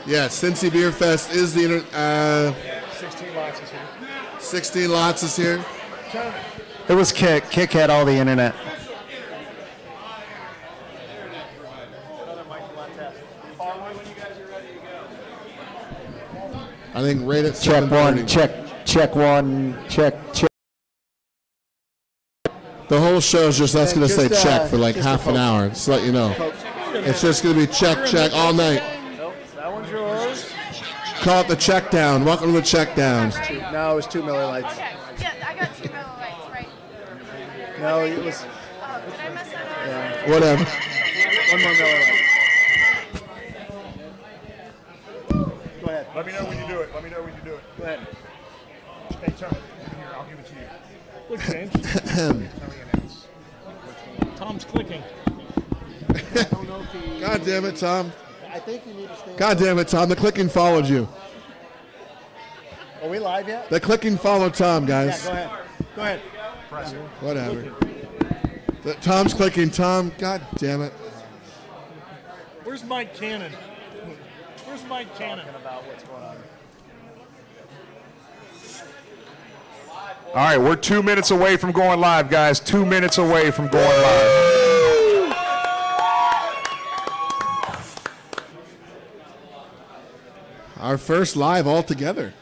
Yeah, Cincy Beer Fest is the 16 lots is here. 16 lots is here. It was Kick. Kick had all the internet. I think right at Check 7:30. one. Check one. Check. The whole show's just us going to say just, check for like just half a an hour. Just to let you know. It's just going to be check all night. Nope, that one's yours. Call it the check down. Welcome to the check down. No, it was 2 Miller Lights. Okay, yeah, I got 2 Miller Lights, right? No, it was Oh, did I mess that up? yeah. Whatever. 1 more Miller Light. Go ahead. Let me know when you do it. Go ahead. Hey, Tom, here, I'll give it to you. Look, James. Tom's clicking. God damn it, Tom. I think you need to stay. God damn it, Tom. The clicking followed you. Are we live yet? The clicking followed Tom, Yeah, guys. go ahead. Go ahead. Whatever. Tom's clicking. Tom, God damn it. Where's Mike Cannon? Where's Mike Cannon? About what's going on. All right, we're 2 minutes away from going live, guys. 2 minutes away from going live. Our first live all together.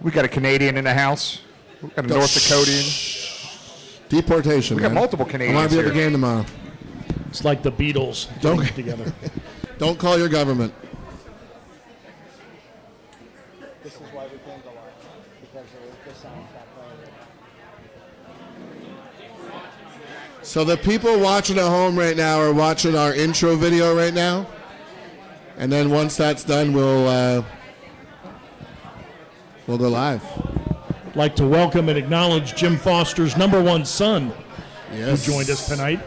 We got a Canadian in the house. We got a North Dakotian. Deportation. We got man. multiple I Canadians want to be at the here. game tomorrow. It's like the Beatles Don't- getting together. Don't call your government. This is why we came to live, because the sound's not playing. So the people watching at home right now are watching our intro video right now. And then once that's done, we'll go live. I'd like to welcome and acknowledge Jim Foster's number one son Yes. who joined us tonight.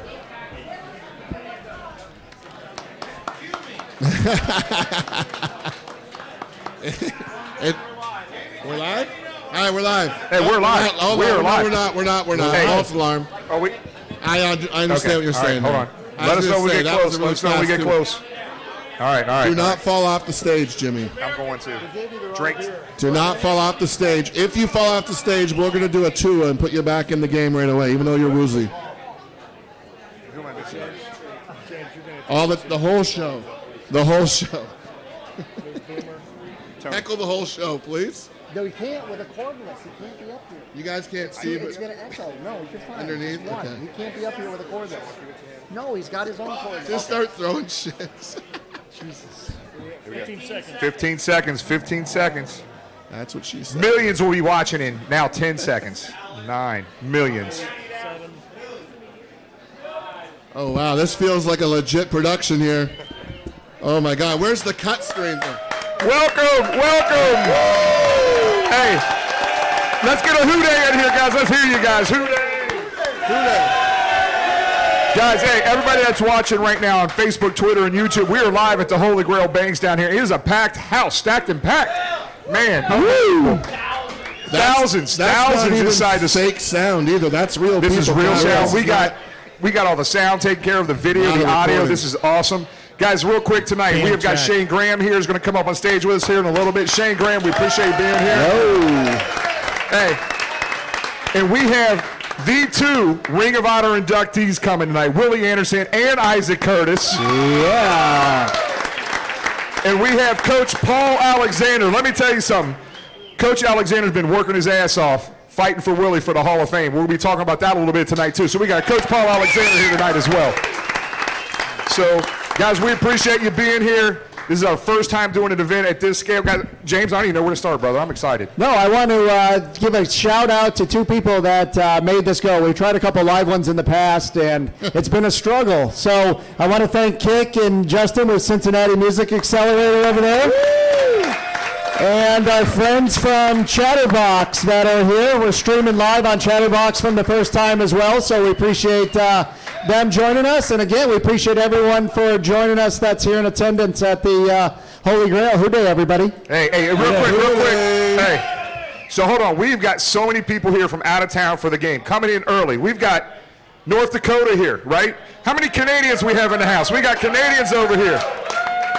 We're live? All right, we're live. Hey, we're live. Oh, We no, are live. We're not. Hey. False alarm. Oh, we. I understand Okay. what you're All right, saying. hold there. on. I Let was us know gonna when we say, get that was close. a Let really us know when we fast get tune. close. All right. Do not fall off the stage, Jimmy. I'm going to. Drinks. Do not fall off the stage. If you fall off the stage, we're going to do a Tua and put you back in the game right away, even though you're woozy. Who am I missing? The whole show. The whole show. Heckle the whole show, please. No, he can't with a cordless. He can't be up here. You guys can't see, It's but going to echo. No, you're fine. Underneath? Just one. Okay. He can't be up here with a cordless. No, he's got his own cordless. just start throwing shit. Jesus. 15 seconds. 15 seconds. 15 seconds. That's what she said. Millions will be watching in now 10 seconds. 9 millions. Oh, wow. This feels like a legit production here. Oh, my God. Where's the cut stream? Welcome. Hey, let's get a hooday in here, guys. Let's hear you guys. Hooday. Guys, hey, everybody that's watching right now on Facebook, Twitter, and YouTube, we are live at the Holy Grail Banks down here. It is a packed house, stacked and packed. Man, thousands not even inside the fake sound either. That's real. This is people real coming sound. out. We got all the sound taken care of, the video, Not the a audio. recording. This is awesome. Guys, real quick tonight, we have got Fantastic. Shane Graham here. He's going to come up on stage with us here in a little bit. Shane Graham, we appreciate you being here. Hey, and we have the two Ring of Honor inductees coming tonight, Willie Anderson and Isaac Curtis. Yeah. And we have Coach Paul Alexander. Let me tell you something. Coach Alexander's been working his ass off, fighting for Willie for the Hall of Fame. We'll be talking about that a little bit tonight, too. So we got Coach Paul Alexander here tonight as well. So, guys, we appreciate you being here. This is our first time doing an event at this scale. Guys, James, I don't even know where to start, brother. I'm excited. No, I want to give a shout out to two people that made this go. We tried a couple live ones in the past, and it's been a struggle. So I want to thank Kick and Justin with Cincinnati Music Accelerator over there. And our friends from Chatterbox that are here. We're streaming live on Chatterbox from the first time as well, so we appreciate them joining us. And again, we appreciate everyone for joining us that's here in attendance at the Holy Grail. Good day, everybody. Hey, real quick. Hey, so hold on. We've got so many people here from out of town for the game, coming in early. We've got North Dakota here, right? How many Canadians we have in the house? We got Canadians over here.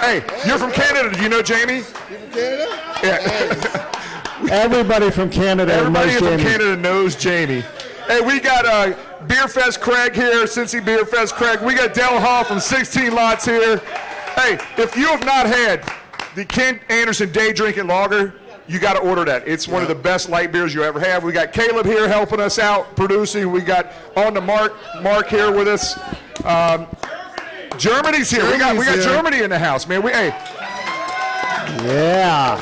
Hey, you're from Canada. Do you know Jamie? You from Canada? Yeah. Everybody from Canada Everybody knows from Jamie. Canada knows Jamie. Hey, we got Beer Fest Craig here, Cincy Beer Fest Craig. We got Dell Hall from 16 Lots here. Hey, if you have not had the Kent Anderson Day Drinking Lager, you got to order that. It's one of the best light beers you ever have. We got Caleb here helping us out, producing. We got on the Mark here with us. Germany's here. We got here. Germany in the house, man. Yeah.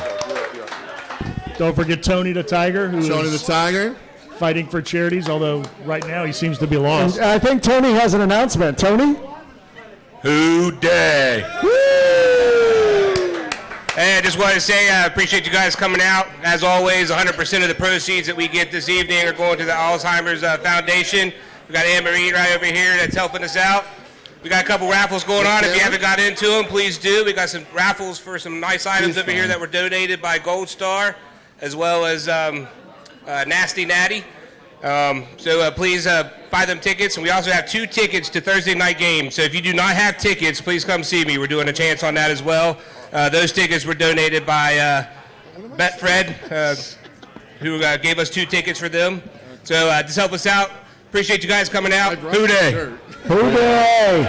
Don't forget Tony the Tiger, who Tony the is Tiger. fighting for charities, although right now he seems to be lost. I think Tony has an announcement. Tony? Who day? Hey, I just wanted to say I appreciate you guys coming out. As always, 100% of the proceeds that we get this evening are going to the Alzheimer's Foundation. We got Anne Marie right over here that's helping us out. We got a couple raffles going on. If you haven't got into them, please do. We got some raffles for some nice items over here that were donated by Gold Star, as well as Nasty Natty. So please buy them tickets. And we also have 2 tickets to Thursday night games. So if you do not have tickets, please come see me. We're doing a chance on that as well. Those tickets were donated by Betfred, who gave us 2 tickets for them. So just help us out. Appreciate you guys coming out. Who day? Hooray!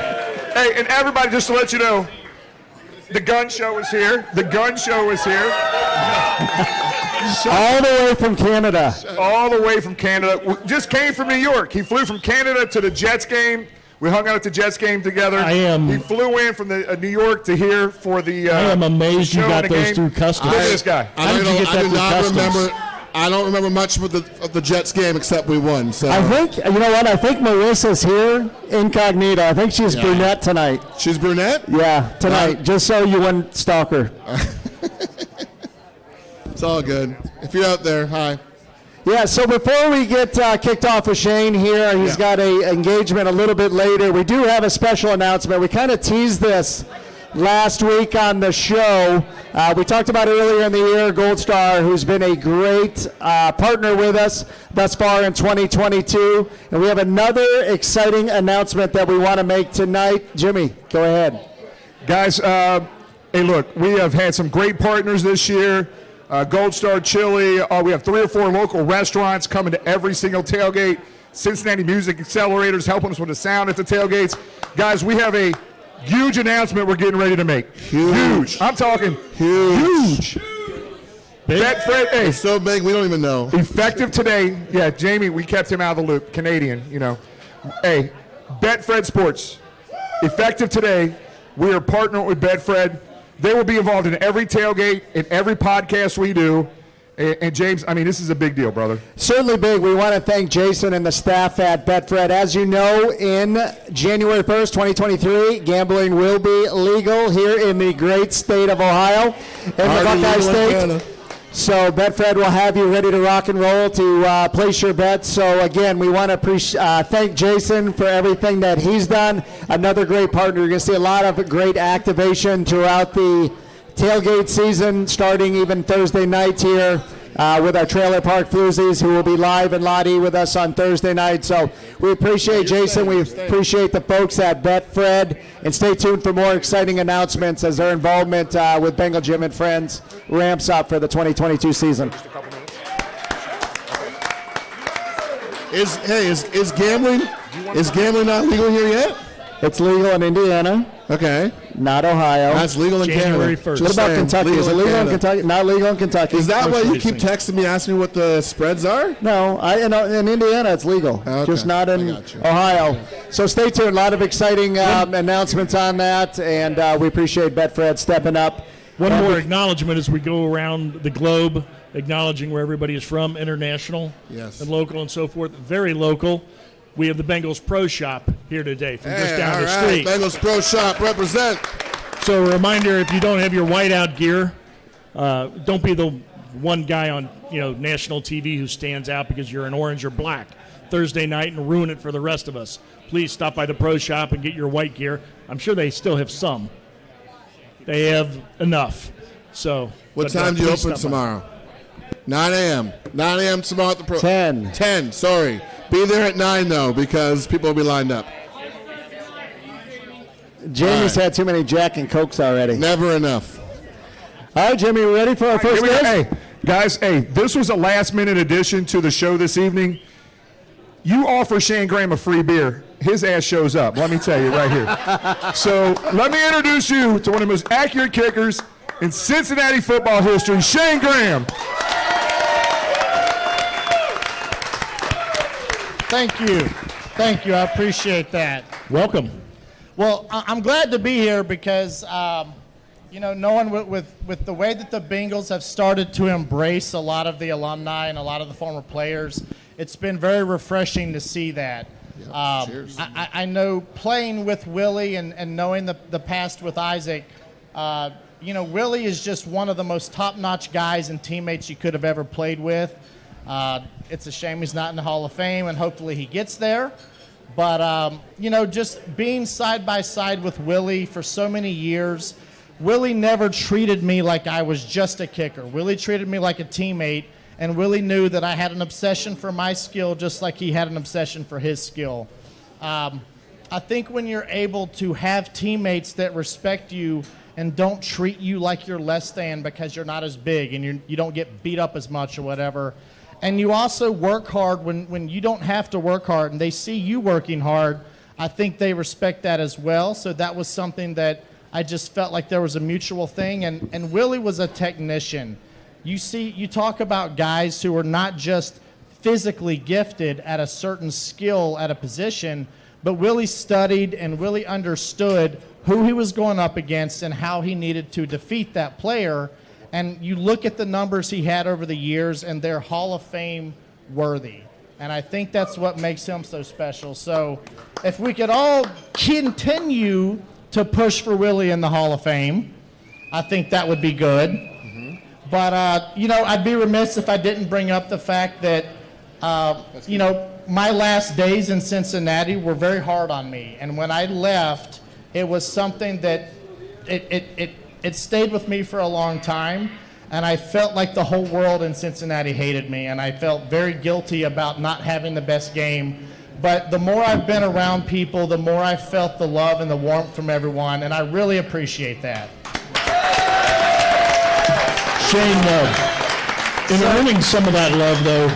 Hey, and everybody, just to let you know, the gun show is here. The gun show is here. All the way from Canada. All the way from Canada. Just came from New York. He flew from Canada to the Jets game. We hung out at the Jets game together. He flew in from New York to here for the I am amazed you got those through customs. Look at this guy. How did you get that through customs? I don't remember much of the Jets game except we won. So I think, you know what? I think Marissa's here incognito. I think she's brunette tonight. She's brunette? Yeah, tonight. Just so you wouldn't stalk her. It's all good. If you're out there, hi. Yeah, so before we get kicked off with Shane here, he's got a engagement a little bit later. We do have a special announcement. We kind of teased this last week on the show. We talked about earlier in the year Gold Star, who's been a great partner with us thus far in 2022. And we have another exciting announcement that we want to make tonight. Jimmy, go ahead. Guys, hey, look, we have had some great partners this year. Gold Star Chili. We have 3 or 4 local restaurants coming to every single tailgate. Cincinnati Music Accelerators helping us with the sound at the tailgates. Guys, we have a huge announcement we're getting ready to make. Huge. I'm talking huge. Betfred, hey, It's so big we don't even know. effective today. Yeah, Jamie, we kept him out of the loop. Canadian, you know. Hey, Betfred Sports. Effective today, we are partnering with Betfred. They will be involved in every tailgate, in every podcast we do. And James, I mean, this is a big deal, brother. Certainly big. We want to thank Jason and the staff at Betfred. As you know, in January 1st, 2023, gambling will be legal here in the great state of Ohio, in the Buckeye State. So Betfred will have you ready to rock and roll to place your bets. So again, we want to thank Jason for everything that he's done. Another great partner. You're going to see a lot of great activation throughout the tailgate season, starting even Thursday night here with our Trailer Park Floozies, who will be live in Lottie with us on Thursday night. So we appreciate Jason. We appreciate the folks at Betfred. And stay tuned for more exciting announcements as their involvement with Bengal Gym and Friends ramps up for the 2022 season. Is gambling not legal here yet? It's legal in Indiana, Okay. not Ohio. That's legal in January Canada. 1st. What about saying, Kentucky? Is it legal in Kentucky? Not legal in Kentucky. Is that why you keep racing. texting me, asking me what the spreads are? No, in Indiana it's legal, Okay. just not in I got you. Ohio. So stay tuned. A lot of exciting announcements on that, and we appreciate Betfred stepping up. One more acknowledgement as we go around the globe, acknowledging where everybody is from, international Yes. and local and so forth. Very local. We have the Bengals Pro Shop here today from just down the street. Bengals Pro Shop, represent. So a reminder, if you don't have your whiteout gear, don't be the one guy on national TV who stands out because you're in orange or black Thursday night and ruin it for the rest of us. Please stop by the Pro Shop and get your white gear. I'm sure they still have some. They have enough. So What time do you open tomorrow? 9 a.m. 9 a.m. tomorrow at the Pro. 10. 10, sorry. Be there at 9, though, because people will be lined up. Jamie's had too many Jack and Cokes already. Never enough. All right, Jimmy, we ready for our first guest? Hey, guys, this was a last-minute addition to the show this evening. You offer Shane Graham a free beer, his ass shows up. Let me tell you right here. So let me introduce you to one of the most accurate kickers in Cincinnati football history, Shane Graham. Thank you. Thank you. I appreciate that. Welcome. Well, I'm glad to be here because, knowing with the way that the Bengals have started to embrace a lot of the alumni and a lot of the former players, it's been very refreshing to see that. Cheers. I know playing with Willie and knowing the past with Isaac, Willie is just one of the most top-notch guys and teammates you could have ever played with. It's a shame he's not in the Hall of Fame, and hopefully he gets there. But, just being side by side with Willie for so many years, Willie never treated me like I was just a kicker. Willie treated me like a teammate, and Willie knew that I had an obsession for my skill just like he had an obsession for his skill. I think when you're able to have teammates that respect you and don't treat you like you're less than because you're not as big and you don't get beat up as much or whatever, and you also work hard when you don't have to work hard and they see you working hard, I think they respect that as well. So that was something that I just felt like there was a mutual thing. And Willie was a technician. You talk about guys who are not just physically gifted at a certain skill at a position, but Willie studied and Willie understood who he was going up against and how he needed to defeat that player. And you look at the numbers he had over the years, and they're Hall of Fame worthy. And I think that's what makes him so special. So if we could all continue to push for Willie in the Hall of Fame, I think that would be good. Mm-hmm. But, I'd be remiss if I didn't bring up the fact that, my last days in Cincinnati were very hard on me. And when I left, it was something that it stayed with me for a long time, and I felt like the whole world in Cincinnati hated me, and I felt very guilty about not having the best game. But the more I've been around people, the more I felt the love and the warmth from everyone, and I really appreciate that. Shane, in earning some of that love, though,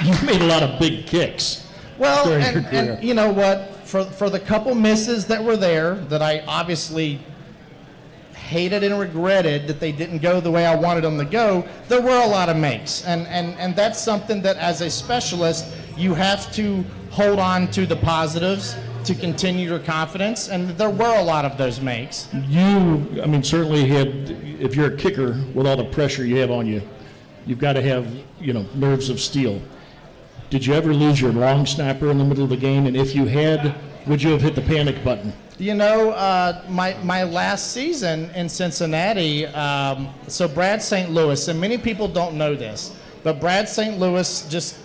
you made a lot of big kicks. Well, and you know what? For the couple misses that were there that I obviously hated and regretted that they didn't go the way I wanted them to go, there were a lot of makes. And that's something that as a specialist, you have to hold on to the positives to continue your confidence, and there were a lot of those makes. Certainly if you're a kicker with all the pressure you have on you, you've got to have, nerves of steel. Did you ever lose your long snapper in the middle of the game? And if you had, would you have hit the panic button? My last season in Cincinnati, so Brad St. Louis, and many people don't know this, but Brad St. Louis just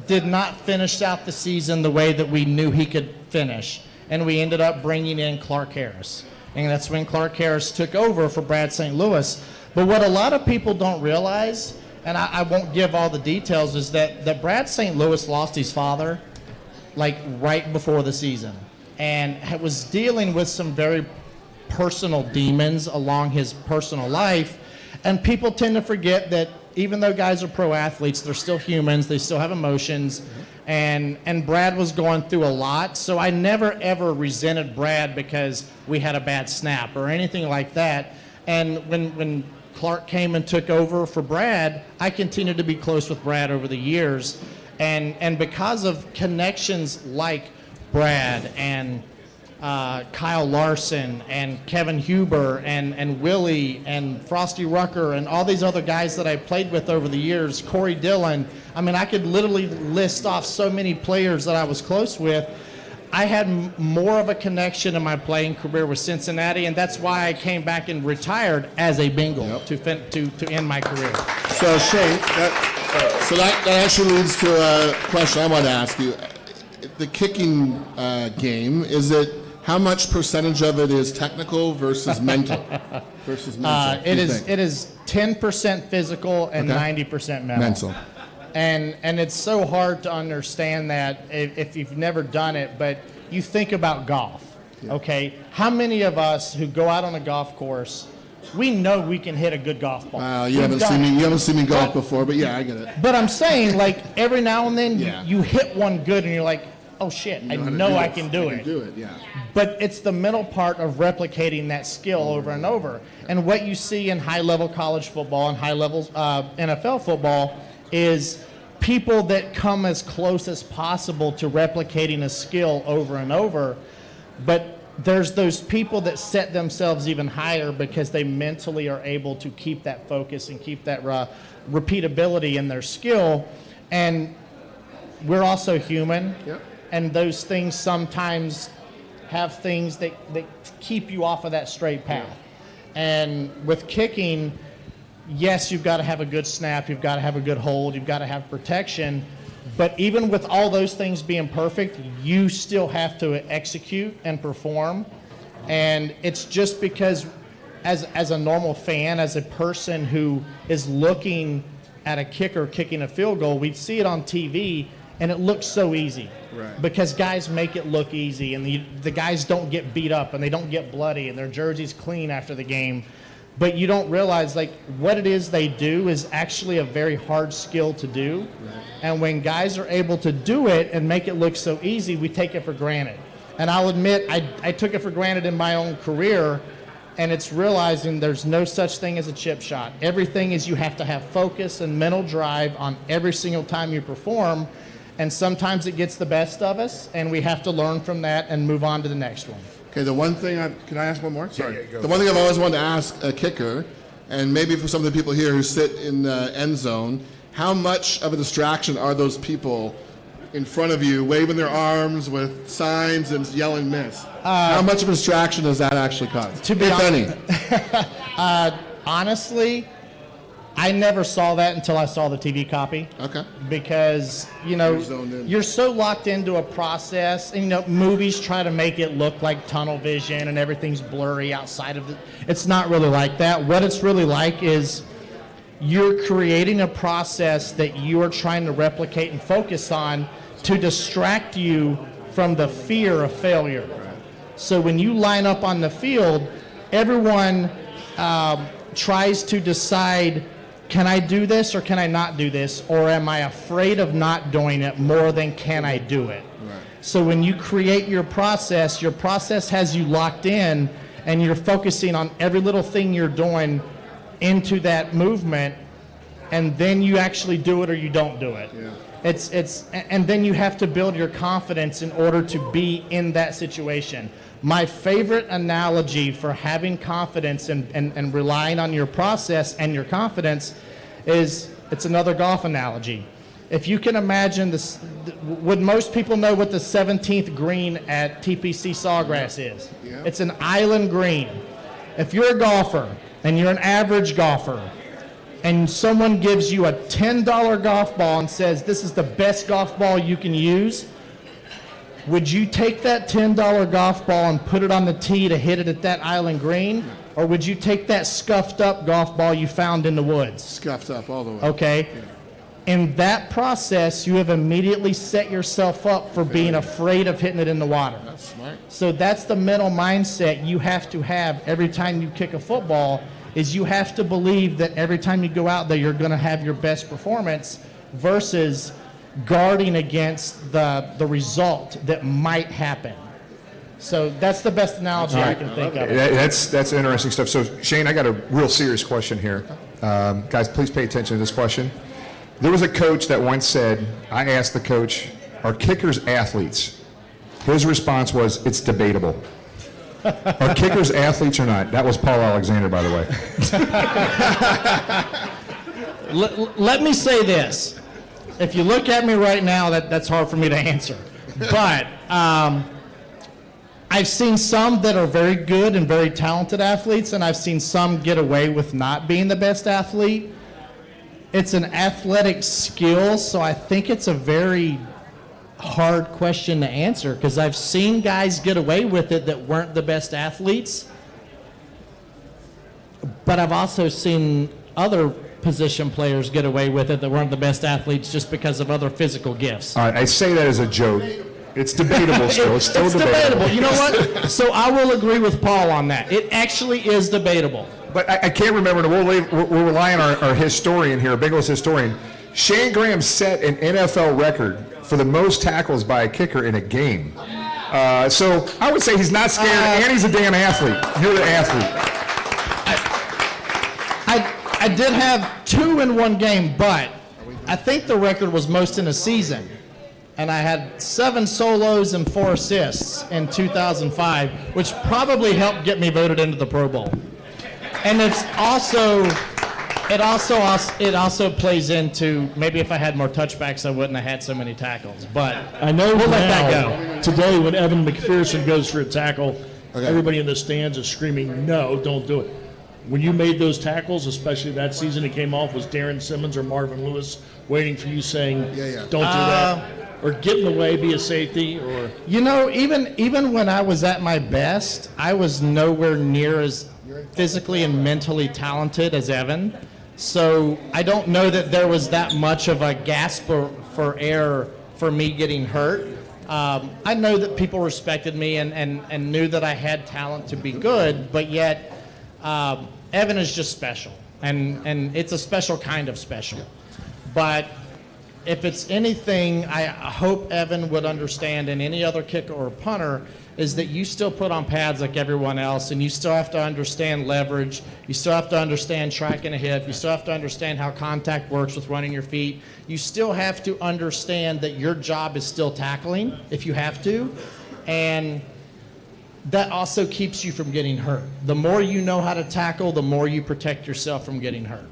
did not finish out the season the way that we knew he could finish. And we ended up bringing in Clark Harris. And that's when Clark Harris took over for Brad St. Louis. But what a lot of people don't realize, and I won't give all the details, is that Brad St. Louis lost his father like right before the season, and was dealing with some very personal demons along his personal life. And people tend to forget that even though guys are pro athletes, they're still humans, they still have emotions, and Brad was going through a lot. So I never ever resented Brad because we had a bad snap or anything like that. And when Clark came and took over for Brad, I continued to be close with Brad over the years. And because of connections like Brad and Kyle Larson and Kevin Huber and Willie and Frosty Rucker and all these other guys that I played with over the years, Corey Dillon, I could literally list off so many players that I was close with. I had more of a connection in my playing career with Cincinnati, and that's why I came back and retired as a Bengal to end my career. So Shane, that actually leads to a question I want to ask you. The kicking game, how much percentage of it is technical versus mental? It is 10% physical and 90% mental. And it's so hard to understand that if you've never done it, but you think about golf. Okay? How many of us who go out on a golf course, we know we can hit a good golf ball? You haven't seen me golf before, but yeah, I get it. But I'm saying, like, every now and then Yeah. you hit one good and you're like, oh shit, I know I can do it. Yeah. But it's the mental part of replicating that skill over and over. And what you see in high-level college football and high-level NFL football is people that come as close as possible to replicating a skill over and over. But there's those people that set themselves even higher because they mentally are able to keep that focus and keep that repeatability in their skill. And we're also human. Yep. And those things sometimes have things that keep you off of that straight path. And with kicking, yes, you've got to have a good snap, you've got to have a good hold, you've got to have protection. But even with all those things being perfect, you still have to execute and perform. And it's just because as a normal fan, as a person who is looking at a kicker kicking a field goal, we'd see it on TV and it looks so easy. Right. Because guys make it look easy, and the guys don't get beat up, and they don't get bloody, and their jersey's clean after the game. But you don't realize, like, what it is they do is actually a very hard skill to do. Right. And when guys are able to do it and make it look so easy, we take it for granted. And I'll admit, I took it for granted in my own career, and it's realizing there's no such thing as a chip shot. Everything is you have to have focus and mental drive on every single time you perform. And sometimes it gets the best of us, and we have to learn from that and move on to the next one. Okay, the one thing can I ask one more? Sorry. Yeah, go. The one thing I've always wanted to ask a kicker, and maybe for some of the people here who sit in the end zone, how much of a distraction are those people in front of you waving their arms with signs and yelling miss? How much of a distraction does that actually cause? To be if honest, any? Honestly, I never saw that until I saw the TV copy. Okay. Because, You're zoned in. you're so locked into a process. And, movies try to make it look like tunnel vision and everything's blurry outside of it. It's not really like that. What it's really like is you're creating a process that you are trying to replicate and focus on to distract you from the fear of failure. So when you line up on the field, everyone tries to decide, can I do this or can I not do this? Or am I afraid of not doing it more than can I do it? Right. So when you create your process has you locked in, and you're focusing on every little thing you're doing into that movement, and then you actually do it or you don't do it. Yeah. And then you have to build your confidence in order to be in that situation. My favorite analogy for having confidence and relying on your process and your confidence is, it's another golf analogy. If you can imagine this, would most people know what the 17th green at TPC Sawgrass is? Yeah. It's an island green. If you're a golfer and you're an average golfer and someone gives you a $10 golf ball and says, this is the best golf ball you can use, would you take that $10 golf ball and put it on the tee to hit it at that island green? Or would you take that scuffed up golf ball you found in the woods? Scuffed up all the way. Okay. Yeah. In that process, you have immediately set yourself up for being afraid of hitting it in the water. That's smart. So that's the mental mindset you have to have every time you kick a football, is you have to believe that every time you go out there, you're going to have your best performance versus guarding against the result that might happen. So that's the best analogy I can think of. That's interesting stuff. So, Shane, I got a real serious question here. Guys, please pay attention to this question. There was a coach that once said, I asked the coach, are kickers athletes? His response was, it's debatable. Are kickers athletes or not? That was Paul Alexander, by the way. Let me say this. If you look at me right now, that's hard for me to answer. But I've seen some that are very good and very talented athletes, and I've seen some get away with not being the best athlete. It's an athletic skill, so I think it's a very hard question to answer, because I've seen guys get away with it that weren't the best athletes, but I've also seen other position players get away with it that weren't the best athletes just because of other physical gifts. All right, I say that as a joke. It's debatable still. It's still It's debatable. You know what? So I will agree with Paul on that. It actually is debatable. But I can't remember, and we'll rely on our historian here, Bengals historian. Shane Graham set an NFL record for the most tackles by a kicker in a game. So I would say he's not scared, and he's a damn athlete. You're the athlete. I did have 2 in one game, but I think the record was most in a season. And I had 7 solos and 4 assists in 2005, which probably helped get me voted into the Pro Bowl. And it also plays into maybe if I had more touchbacks, I wouldn't have had so many tackles. But I know we'll let that now, go. today when Evan McPherson goes for a tackle, everybody in the stands is screaming, no, don't do it. When you made those tackles, especially that season it came off, was Darren Simmons or Marvin Lewis waiting for you saying, don't do that? Or get in the way, be a safety? Or You know, even when I was at my best, I was nowhere near as physically and mentally talented as Evan. So I don't know that there was that much of a gasp for air for me getting hurt. I know that people respected me and knew that I had talent to be good, but yet Evan is just special, and it's a special kind of special. But if it's anything, I hope Evan would understand, and any other kicker or punter, is that you still put on pads like everyone else, and you still have to understand leverage. You still have to understand tracking a hip. You still have to understand how contact works with running your feet. You still have to understand that your job is still tackling, if you have to, and that also keeps you from getting hurt. The more you know how to tackle, the more you protect yourself from getting hurt.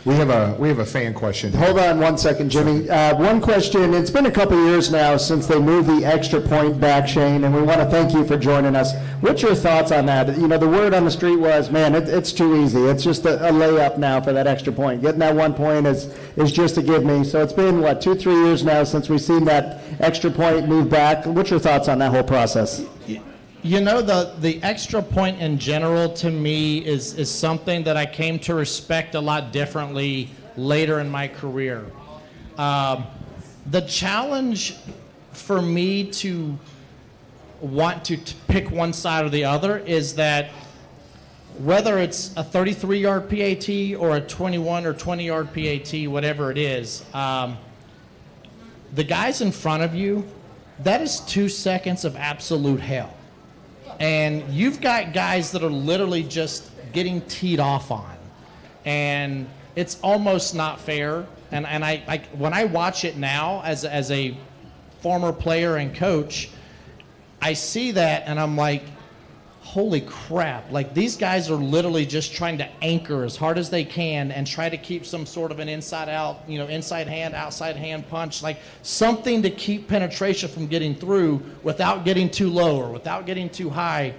We have a fan question. Hold on one second, Jimmy. One question. It's been a couple years now since they moved the extra point back, Shane, and we want to thank you for joining us. What's your thoughts on that? You know, the word on the street was, man, it's too easy. It's just a layup now for that extra point. Getting that 1 point is just a give me. So it's been, 2-3 years now since we've seen that extra point move back. What's your thoughts on that whole process? You know, the extra point in general to me is something that I came to respect a lot differently later in my career. The challenge for me to want to pick one side or the other is that whether it's a 33-yard PAT or a 21 or 20-yard PAT, whatever it is, the guys in front of you, that is 2 seconds of absolute hell. And you've got guys that are literally just getting teed off on. And it's almost not fair. And I when I watch it now as a former player and coach, I see that and I'm like, holy crap. Like, these guys are literally just trying to anchor as hard as they can and try to keep some sort of an inside out, inside hand, outside hand punch, like something to keep penetration from getting through without getting too low or without getting too high.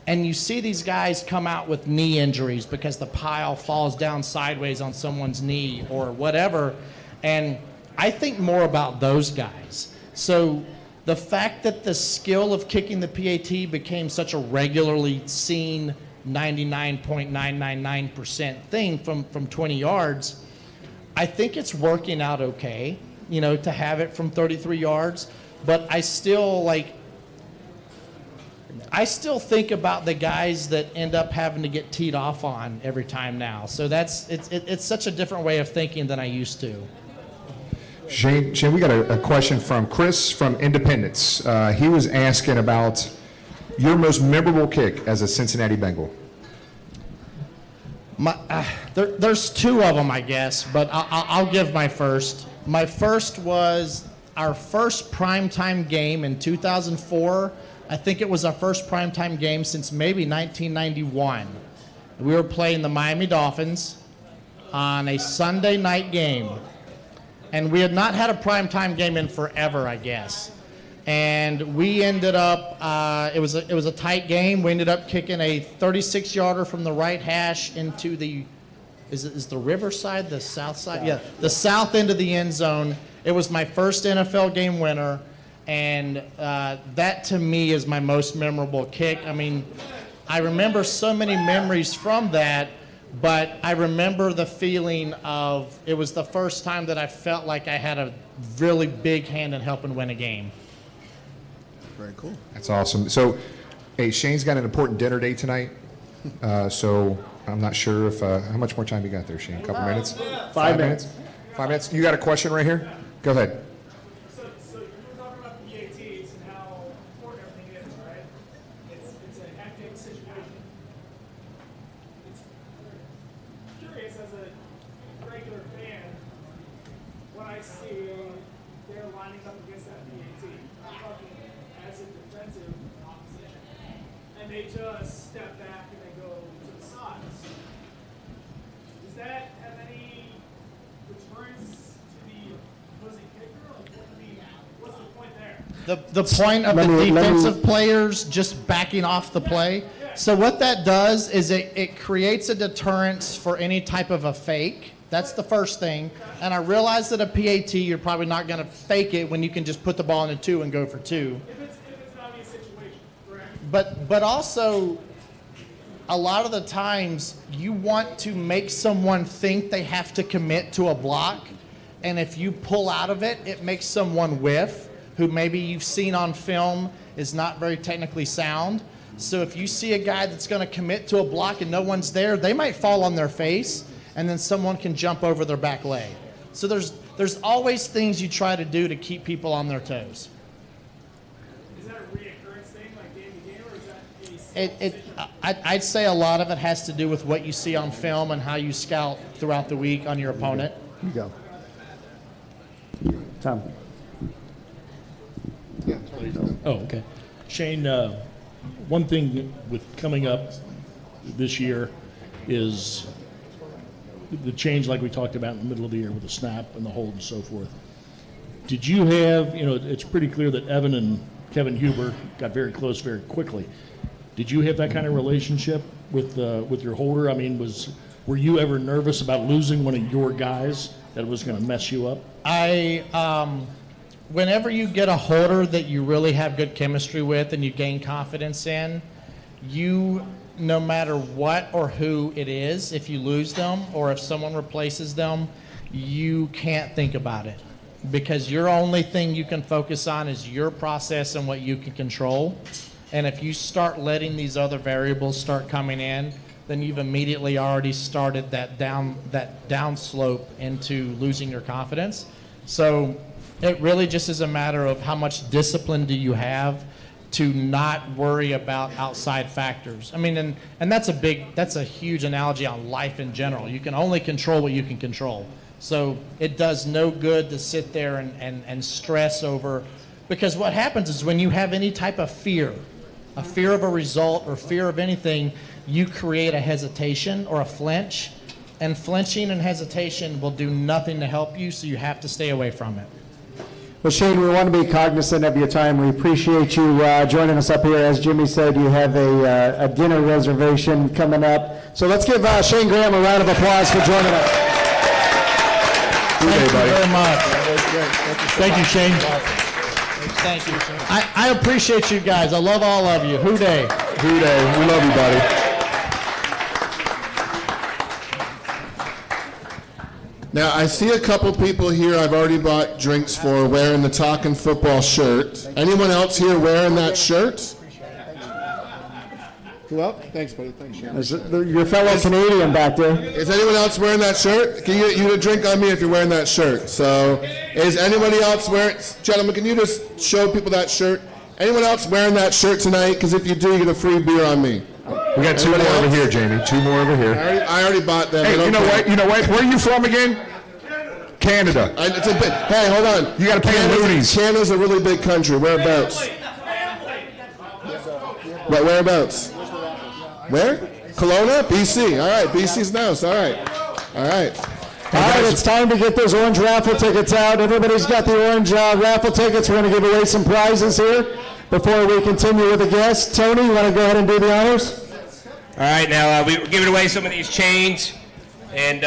And you see these guys come out with knee injuries because the pile falls down sideways on someone's knee or whatever. And I think more about those guys. So the fact that the skill of kicking the PAT became such a regularly seen 99.999% thing from 20 yards, I think it's working out okay, to have it from 33 yards. But I still think about the guys that end up having to get teed off on every time now. So it's such a different way of thinking than I used to. Shane, we got a question from Chris from Independence. He was asking about your most memorable kick as a Cincinnati Bengal. There's 2 of them, I guess, but I'll give my first. My first was our first primetime game in 2004. I think it was our first primetime game since maybe 1991. We were playing the Miami Dolphins on a Sunday night game. And we had not had a primetime game in forever, I guess. And we ended up, it was a tight game. We ended up kicking a 36-yarder from the right hash into the, is the riverside, the south side? Yeah, the south end of the end zone. It was my first NFL game winner. And that to me is my most memorable kick. I mean, I remember so many memories from that. But I remember the feeling of, it was the first time that I felt like I had a really big hand in helping win a game. Very cool. That's awesome. So, hey, Shane's got an important dinner date tonight. So I'm not sure if how much more time you got there, Shane? A couple minutes? 5 minutes. 5 minutes. You got a question right here? Go ahead. So you were talking about the PATs and how important everything is, right? It's a hectic situation. It's curious as a regular fan when I see they're lining up against that PAT. I'm talking as a defensive opposition, and they just step back and they go to the sides. Does that have any deterrence to the opposing kicker? Like, what's the point there? The point of Let the me- let me- defensive players just backing off the play. So what that does is it creates a deterrence for any type of a fake. That's the first thing. And I realize that a PAT, you're probably not going to fake it when you can just put the ball in a 2 and go for 2. If it's an obvious situation, correct? But also, a lot of the times you want to make someone think they have to commit to a block, and if you pull out of it, it makes someone whiff, who maybe you've seen on film is not very technically sound. So if you see a guy that's going to commit to a block and no one's there, they might fall on their face, and then someone can jump over their back leg. So there's always things you try to do to keep people on their toes. Is that a reoccurrence thing, like game to game, or is that a I'd say a lot of it has to do with what you see on film and how you scout throughout the week on your opponent. You go. Tom. Oh, okay. Shane, one thing with coming up this year is the change like we talked about in the middle of the year with the snap and the hold and so forth. Did you have, it's pretty clear that Evan and Kevin Huber got very close very quickly. Did you have that kind of relationship with your holder? I mean, were you ever nervous about losing one of your guys that was going to mess you up? Whenever you get a holder that you really have good chemistry with and you gain confidence in, no matter what or who it is, if you lose them or if someone replaces them, you can't think about it, because your only thing you can focus on is your process and what you can control. And if you start letting these other variables start coming in, then you've immediately already started that down slope into losing your confidence. So it really just is a matter of how much discipline do you have to not worry about outside factors. I mean, and that's a huge analogy on life in general. You can only control what you can control. So it does no good to sit there and stress over, because what happens is when you have any type of fear, a fear of a result or fear of anything, you create a hesitation or a flinch, and flinching and hesitation will do nothing to help you, so you have to stay away from it. Well, Shane, we want to be cognizant of your time. We appreciate you joining us up here. As Jimmy said, you have a dinner reservation coming up. So let's give Shane Graham a round of applause for joining us. Thank you very much. Thank you, Shane. Thank you. I appreciate you guys. I love all of you. Who day? Who day? We love you, buddy. Now, I see a couple people here I've already bought drinks for wearing the Talkin football shirt. Anyone else here wearing that shirt? Well, thanks, buddy. Thanks, Sharon. There's your fellow Canadian back there. Is anyone else wearing that shirt? Can you get a drink on me if you're wearing that shirt? So, is anybody else wearing? Gentlemen, can you just show people that shirt? Anyone else wearing that shirt tonight? Because if you do, you get a free beer on me. We got two more over here, Jamie. Two more over here. I already bought them. Hey, you know what? You know what? Where are you from again? Canada. It's a bit. Hey, hold on. You got to pay in loonies. Canada's a really big country. Whereabouts? Whereabouts? Where? Kelowna? BC. All right. BC's nice. All right. All right. All right, it's time to get those orange raffle tickets out. Everybody's got the orange raffle tickets. We're going to give away some prizes here before we continue with the guests. Tony, you want to go ahead and do the honors? All right, now we're giving away some of these chains, and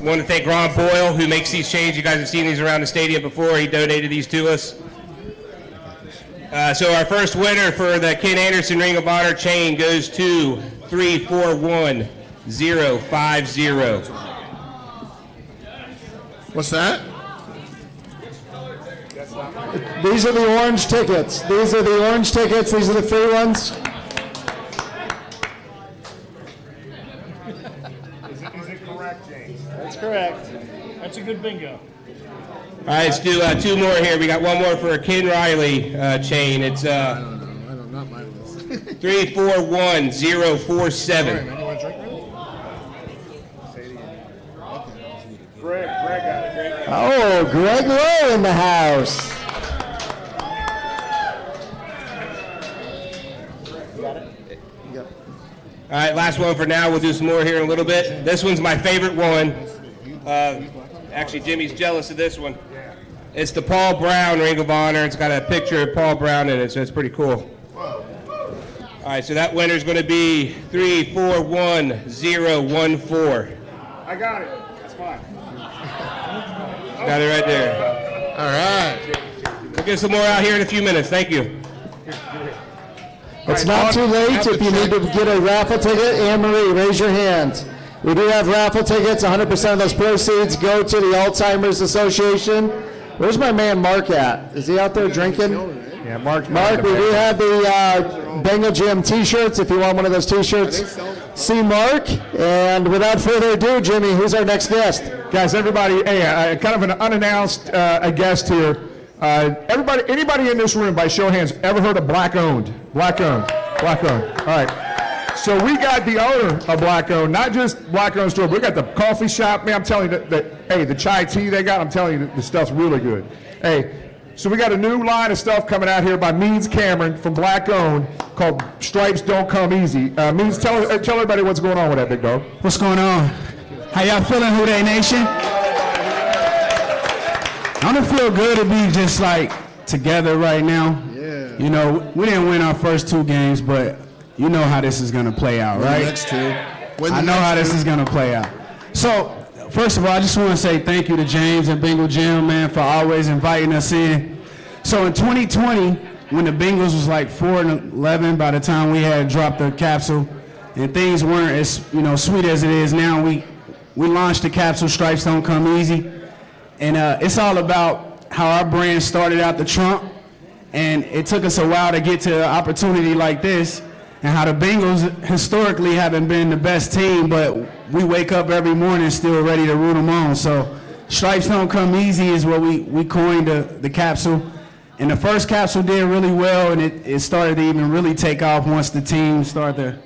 want to thank Ron Boyle, who makes these chains. You guys have seen these around the stadium before. He donated these to us. So our first winner for the Ken Anderson Ring of Honor chain goes to 341050. What's that? These are the orange tickets. These are the orange tickets. These are the free ones. Is it correct, James? That's correct. That's a good bingo. All right, let's do two more here. We got one more for a Ken Riley chain. It's 341047. Greg got it. Oh, Greg Lowe in the house. All right, last one for now. We'll do some more here in a little bit. This one's my favorite one. Actually, Jimmy's jealous of this one. It's the Paul Brown Ring of Honor. It's got a picture of Paul Brown in it, so it's pretty cool. All right, so that winner's going to be 341014. I got it. That's fine. Got it right there. All right. We'll get some more out here in a few minutes. Thank you. It's not too late if you need to get a raffle ticket. Anne-Marie, raise your hand. We do have raffle tickets. 100% of those proceeds go to the Alzheimer's Association. Where's my man Mark at? Is he out there drinking? Yeah, Mark, we do have the Bengal Jam t-shirts if you want one of those t-shirts. See Mark. And without further ado, Jimmy, who's our next guest? Guys, everybody, hey, kind of an unannounced a guest here. Anybody in this room, by show of hands, ever heard of Black Owned? Black Owned. All right. So we got the owner of Black Owned, not just Black Owned store, but we got the coffee shop. Man, I'm telling you hey, the chai tea they got, I'm telling you, the stuff's really good. Hey, so we got a new line of stuff coming out here by Means Cameron from Black Owned called Stripes Don't Come Easy. Means, tell everybody what's going on with that, big dog. What's going on? How y'all feeling, Who Dey Nation? I don't feel good to be just like together right now. Yeah. You know, we didn't win our first two games, but you know how this is going to play out, right? Next two. I know how this is going to play out. So, first of all, I just want to say thank you to James and Bengal Jim, man, for always inviting us in. So in 2020, when the Bengals was like 4-11 by the time we had dropped the capsule, and things weren't as sweet as it is now, we launched the capsule, Stripes Don't Come Easy. And it's all about how our brand started out the trunk, and it took us a while to get to an opportunity like this, and how the Bengals historically haven't been the best team, but we wake up every morning still ready to root them on. So Stripes Don't Come Easy is what we coined the capsule. And the first capsule did really well, and it started to even really take off once the team started to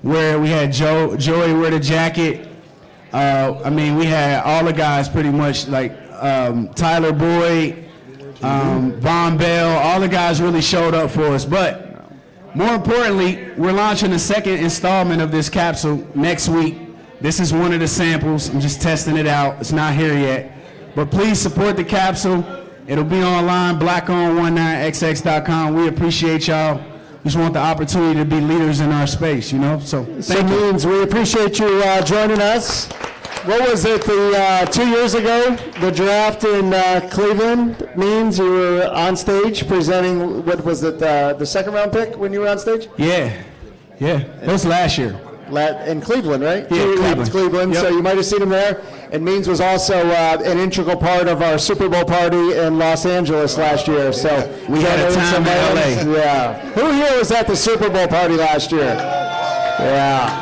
wear it. We had Joey wear the jacket. We had all the guys pretty much, like Tyler Boyd, Von Bell, all the guys really showed up for us. But more importantly, we're launching the second installment of this capsule next week. This is one of the samples. I'm just testing it out. It's not here yet. But please support the capsule. It'll be online, blackowned19xx.com. We appreciate y'all. We just want the opportunity to be leaders in our space, So thank you. Means, we appreciate you joining us. What was it, 2 years ago, the draft in Cleveland? Means you were on stage presenting, what was it, the second round pick when you were on stage? Yeah. That was last year. In Cleveland, right? Yeah, Cleveland. Yep. So you might have seen him there. And Means was also an integral part of our Super Bowl party in Los Angeles last year. So we had a time in LA. Yeah. Who here was at the Super Bowl party last year? Yeah.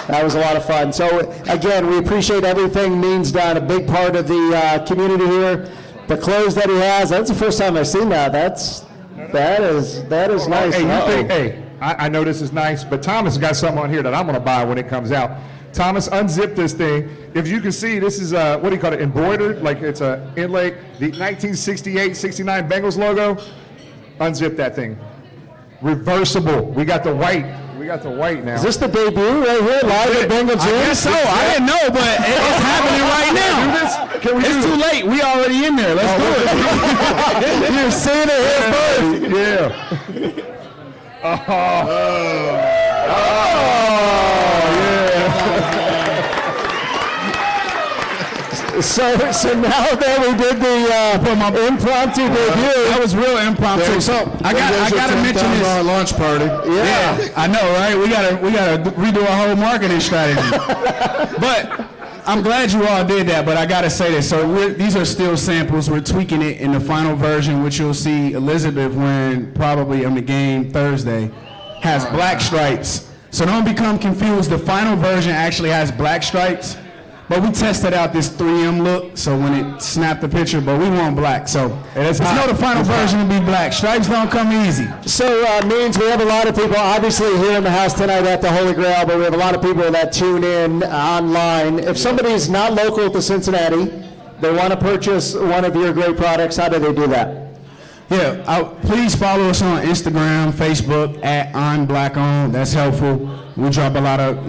That was a lot of fun. So again, we appreciate everything Means done. A big part of the community here. The clothes that he has. That's the first time I've seen that. That is nice. Hey, I know this is nice, but Thomas has got something on here that I'm going to buy when it comes out. Thomas, unzip this thing. If you can see, this is what do you call it? Embroidered, like it's a inlay. The 1968-69 Bengals logo. Unzip that thing. Reversible. We got the white. Now. Is this the debut right here, live at Bengal Gym? I guess so. I didn't know, but it's happening right now. It's too late. We already in there. Let's do it. You've seen it here first. Yeah. So now that we did the impromptu debut, that was real impromptu. So I gotta mention this launch party. Yeah, I know, right? We gotta redo our whole marketing strategy. But I'm glad you all did that, but I gotta say this. So these are still samples. We're tweaking it in the final version, which you'll see Elizabeth wearing probably in the game Thursday, has black stripes. So don't become confused. The final version actually has black stripes, but we tested out this 3M look, so when it snapped the picture, but we want black. So just know the final version will be black. Stripes don't come easy. So means we have a lot of people obviously here in the house tonight at the Holy Grail, but we have a lot of people that tune in online. If somebody's not local to Cincinnati, they want to purchase one of your great products, how do they do that? Yeah, please follow us on Instagram, Facebook at I'm Black Owned. That's helpful. We drop a lot of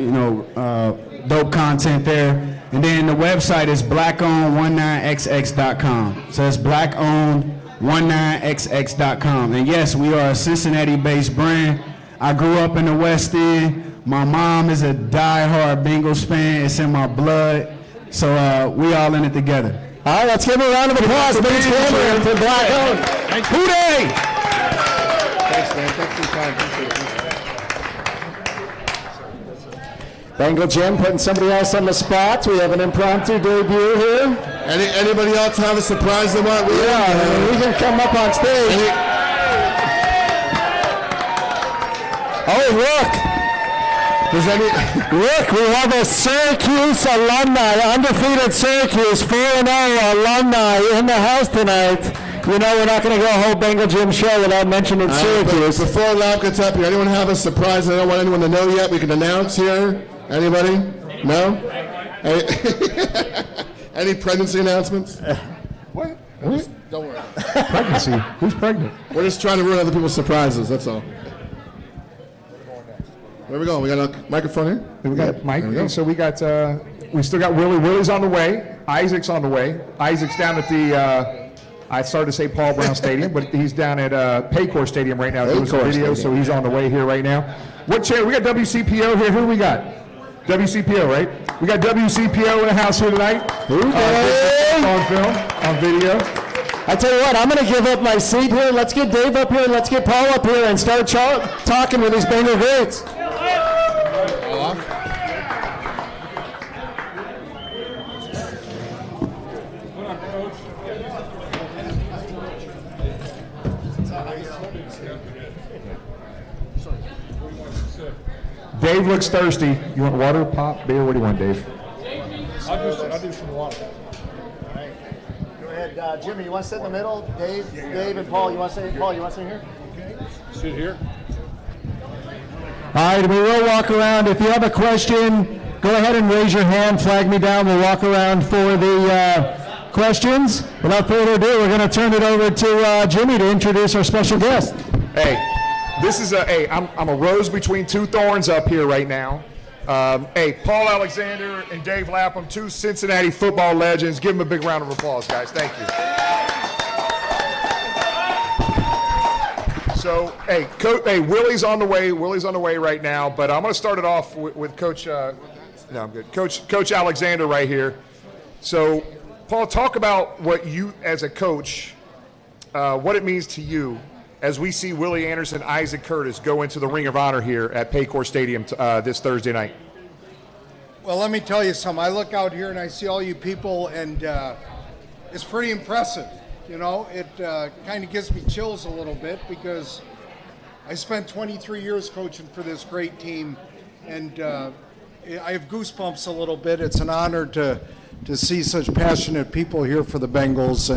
dope content there. And then the website is blackowned19xx.com. So it's blackowned19xx.com. And yes, we are a Cincinnati-based brand. I grew up in the West End. My mom is a die-hard Bengals fan. It's in my blood. So we all in it together. All right, let's give him a round of applause. Vince Cameron for Black Owned. Who they? Thanks, man. Thanks for your time. Appreciate it. Bengal Jim putting somebody else on the spot. We have an impromptu debut here. Anybody else have a surprise they want? We can come up on stage. Oh, look. Look, we have a Syracuse alumni, undefeated Syracuse, 4-0 alumni in the house tonight. You know we're not going to go a whole Bengal Jim show without mentioning Syracuse. Before Lau gets up here, anyone have a surprise I don't want anyone to know yet we can announce here? Anybody? No? Any pregnancy announcements? What? Don't worry. Pregnancy? Who's pregnant? We're just trying to ruin other people's surprises, that's all. Where we going? We got a microphone here? We got Mike. So we got, we still got Willie. Willie's on the way. Isaac's on the way. Isaac's down at the, I started to say Paul Brown Stadium, but he's down at Paycor Stadium right now doing some video, so he's on the way here right now. What channel? We got WCPO here. Who we got? WCPO, right? We got WCPO in the house here tonight. On film, on video. I tell you what, I'm going to give up my seat here. Let's get Dave up here, let's get Paul up here and start talking with these Bengal greats. Dave looks thirsty. You want water, pop, beer? What do you want, Dave? I'll do some water. Go ahead, Jimmy. You want to sit in the middle? Dave, and Paul. You want to sit? Paul, you want to sit here? Okay. Sit here. All right, we will walk around. If you have a question, go ahead and raise your hand. Flag me down. We'll walk around for the questions. Without further ado, we're going to turn it over to Jimmy to introduce our special guest. Hey, this is I'm a rose between two thorns up here right now. Hey, Paul Alexander and Dave Lapham, two Cincinnati football legends. Give them a big round of applause, guys. Thank you. So, hey, Willie's on the way. Willie's on the way right now. But I'm going to start it off with Coach. No, I'm good. Coach Alexander right here. So, Paul, talk about what you, as a coach, what it means to you as we see Willie Anderson, Isaac Curtis go into the Ring of Honor here at Paycor Stadium this Thursday night. Well, let me tell you something. I look out here and I see all you people, and it's pretty impressive. You know, it kind of gives me chills a little bit because I spent 23 years coaching for this great team, and I have goosebumps a little bit. It's an honor to see such passionate people here for the Bengals,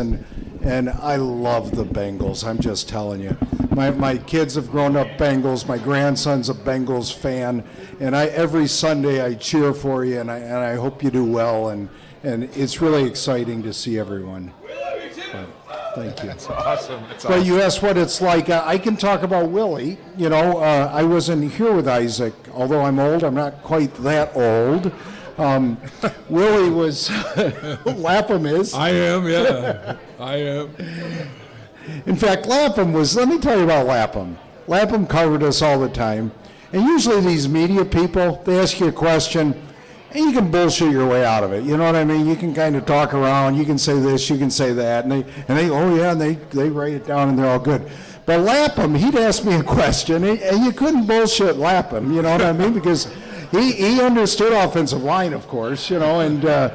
and I love the Bengals. I'm just telling you. My kids have grown up Bengals. My grandson's a Bengals fan, and every Sunday I cheer for you, and I hope you do well, and it's really exciting to see everyone. Thank you. That's awesome. Well, you asked what it's like. I can talk about Willie. You know, I wasn't here with Isaac. Although I'm old, I'm not quite that old. Willie was, Lapham is. I am, yeah. I am. In fact, Lapham was, let me tell you about Lapham. Lapham covered us all the time. And usually these media people, they ask you a question, and you can bullshit your way out of it. You know what I mean? You can kind of talk around, you can say this, you can say that, and they oh yeah, and they write it down and they're all good. But Lapham, he'd ask me a question, and you couldn't bullshit Lapham, you know what I mean? Because he understood offensive line, of course, and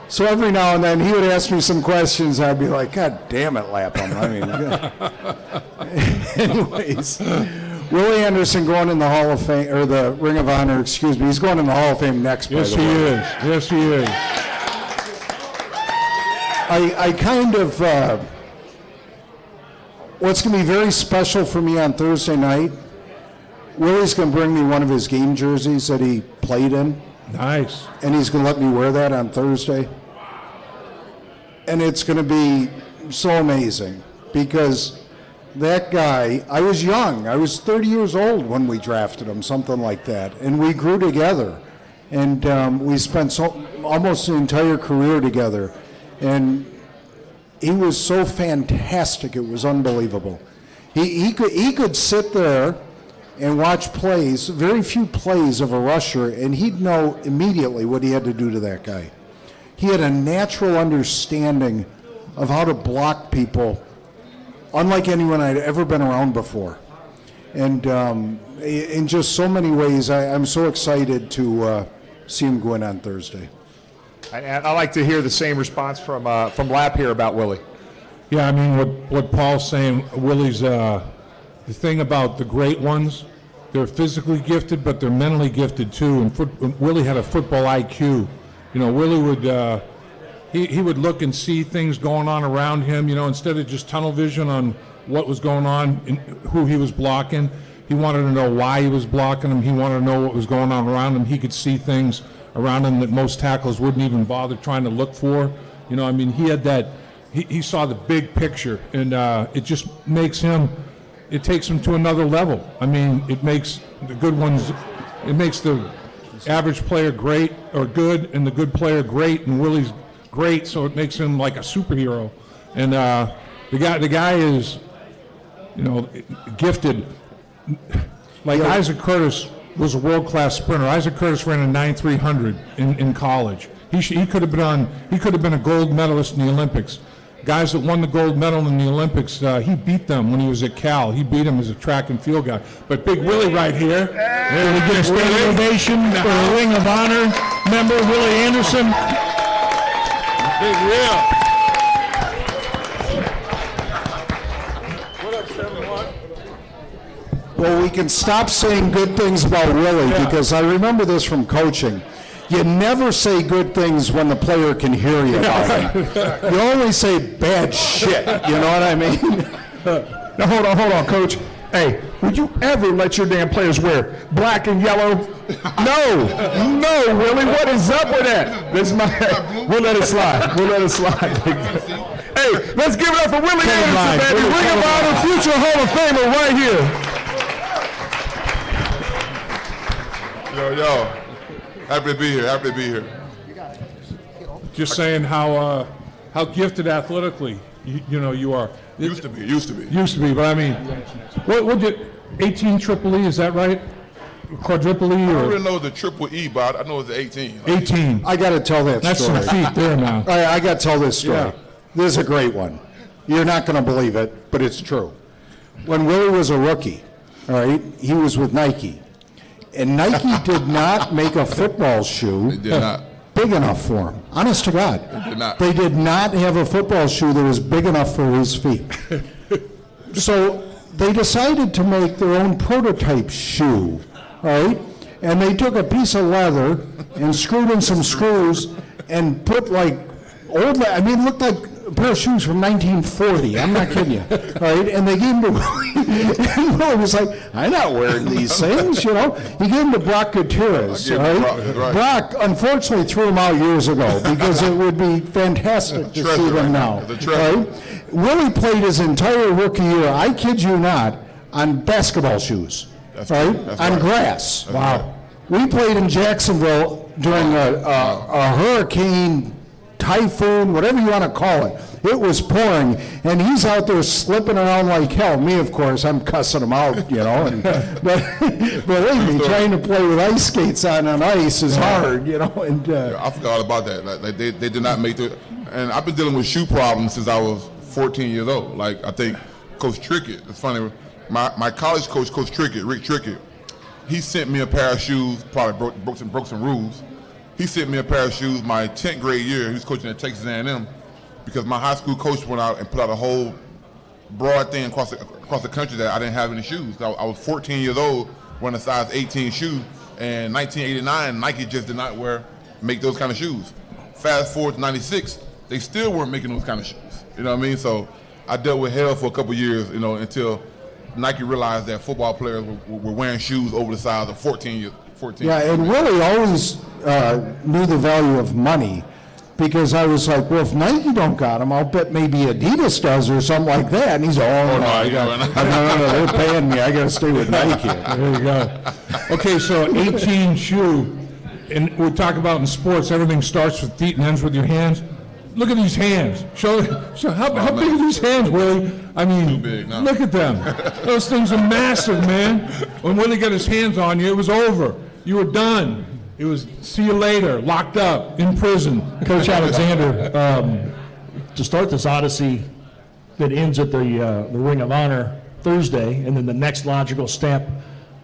so every now and then he would ask me some questions. I'd be like, God damn it, Lapham. I mean, anyways, Willie Anderson going in the Hall of Fame, or the Ring of Honor, excuse me. He's going in the Hall of Fame next, by the way. Yes, he is. I kind of, what's going to be very special for me on Thursday night, Willie's going to bring me one of his game jerseys that he played in. Nice. And he's going to let me wear that on Thursday. And it's going to be so amazing because that guy, I was young. I was 30 years old when we drafted him, something like that. And we grew together. And we spent almost the entire career together. And he was so fantastic, it was unbelievable. He could sit there and watch plays, very few plays of a rusher, and he'd know immediately what he had to do to that guy. He had a natural understanding of how to block people, unlike anyone I'd ever been around before. And in just so many ways, I'm so excited to see him go in on Thursday. And I like to hear the same response from Lap here about Willie. Yeah, I mean, what Paul's saying, Willie's, the thing about the great ones, they're physically gifted, but they're mentally gifted too. And Willie had a football IQ. Willie would, he would look and see things going on around him, instead of just tunnel vision on what was going on and who he was blocking. He wanted to know why he was blocking him. He wanted to know what was going on around him. He could see things around him that most tackles wouldn't even bother trying to look for. He had that, he saw the big picture, and it just makes him, it takes him to another level. It makes the good ones, it makes the average player great or good, and the good player great, and Willie's great, so it makes him like a superhero. And the guy is, gifted. Like Isaac Curtis was a world-class sprinter. Isaac Curtis ran a 9.300 in college. He could have been a gold medalist in the Olympics. Guys that won the gold medal in the Olympics, he beat them when he was at Cal. He beat them as a track and field guy. But Big Willie right here, we get a standing ovation for the Ring of Honor member Willie Anderson. Big Will. Well, we can stop saying good things about Willie because I remember this from coaching. You never say good things when the player can hear you about him. You always say bad shit, you know what I mean? Now, hold on, Coach. Hey, would you ever let your damn players wear black and yellow? No, Willie, what is up with that? We'll let it slide. Hey, let's give it up for Willie Anderson, baby. Ring of Honor, future Hall of Famer right here. Yo, happy to be here. Just saying how gifted athletically you are. Used to be. But what did 18 triple E? Is that right? Quadruple E? I don't really know the triple E, but I know it's 18. 18. I got to tell that That's story. some feet there now. All right, I got to tell this story. Yeah. This is a great one. You're not going to believe it, but it's true. When Willie was a rookie, all right, he was with Nike. And Nike did not make a football shoe They did not. big enough for him. Honest to God. They did not. They did not have a football shoe that was big enough for his feet. So they decided to make their own prototype shoe, all right? And they took a piece of leather and screwed in some screws and put like it looked like a pair of shoes from 1940. I'm not kidding you. All right, and they gave them to Willie. And Willie was like, I'm not wearing these things, He gave them to Brock Gutierrez. All right? Brock, unfortunately, threw them out years ago because it would be fantastic to see them now. All right? Willie played his entire rookie year, I kid you not, on basketball shoes. That's right? right. That's On right. grass. That's right. We played in Jacksonville during a hurricane, typhoon, whatever you want to call it. It was pouring, and he's out there slipping around like hell. Me, of course, I'm cussing him out, but believe me, trying to play with ice skates on ice is hard, And I forgot all about that. Like they did not make the. And I've been dealing with shoe problems since I was 14 years old. Like I think Coach Trickett. It's funny. My college coach, Coach Trickett, Rick Trickett, he sent me a pair of shoes, probably broke some rules. He sent me a pair of shoes my 10th grade year. He was coaching at Texas A&M because my high school coach went out and put out a whole broad thing across the country that I didn't have any shoes. I was 14 years old wearing a size 18 shoe, and 1989 Nike just did not make those kind of shoes. Fast forward to 96, they still weren't making those kind of shoes. You know what I mean? So I dealt with hell for a couple years, until Nike realized that football players were wearing shoes over the size of 14. Yeah, and Willie always knew the value of money, because I was like, well, if Nike don't got him, I'll bet maybe Adidas does or something like that. And he's no, they're paying me. I got to stay with Nike. There you go. Okay, so 18 shoe, and we talk about in sports, everything starts with feet and ends with your hands. Look at these hands. Show how big are these hands, Willie? I mean, too big, no. Look at them. Those things are massive, man. When Willie got his hands on you, it was over. You were done. It was see you later, locked up, in prison. Coach Alexander, to start this odyssey that ends at the Ring of Honor Thursday, and then the next logical step,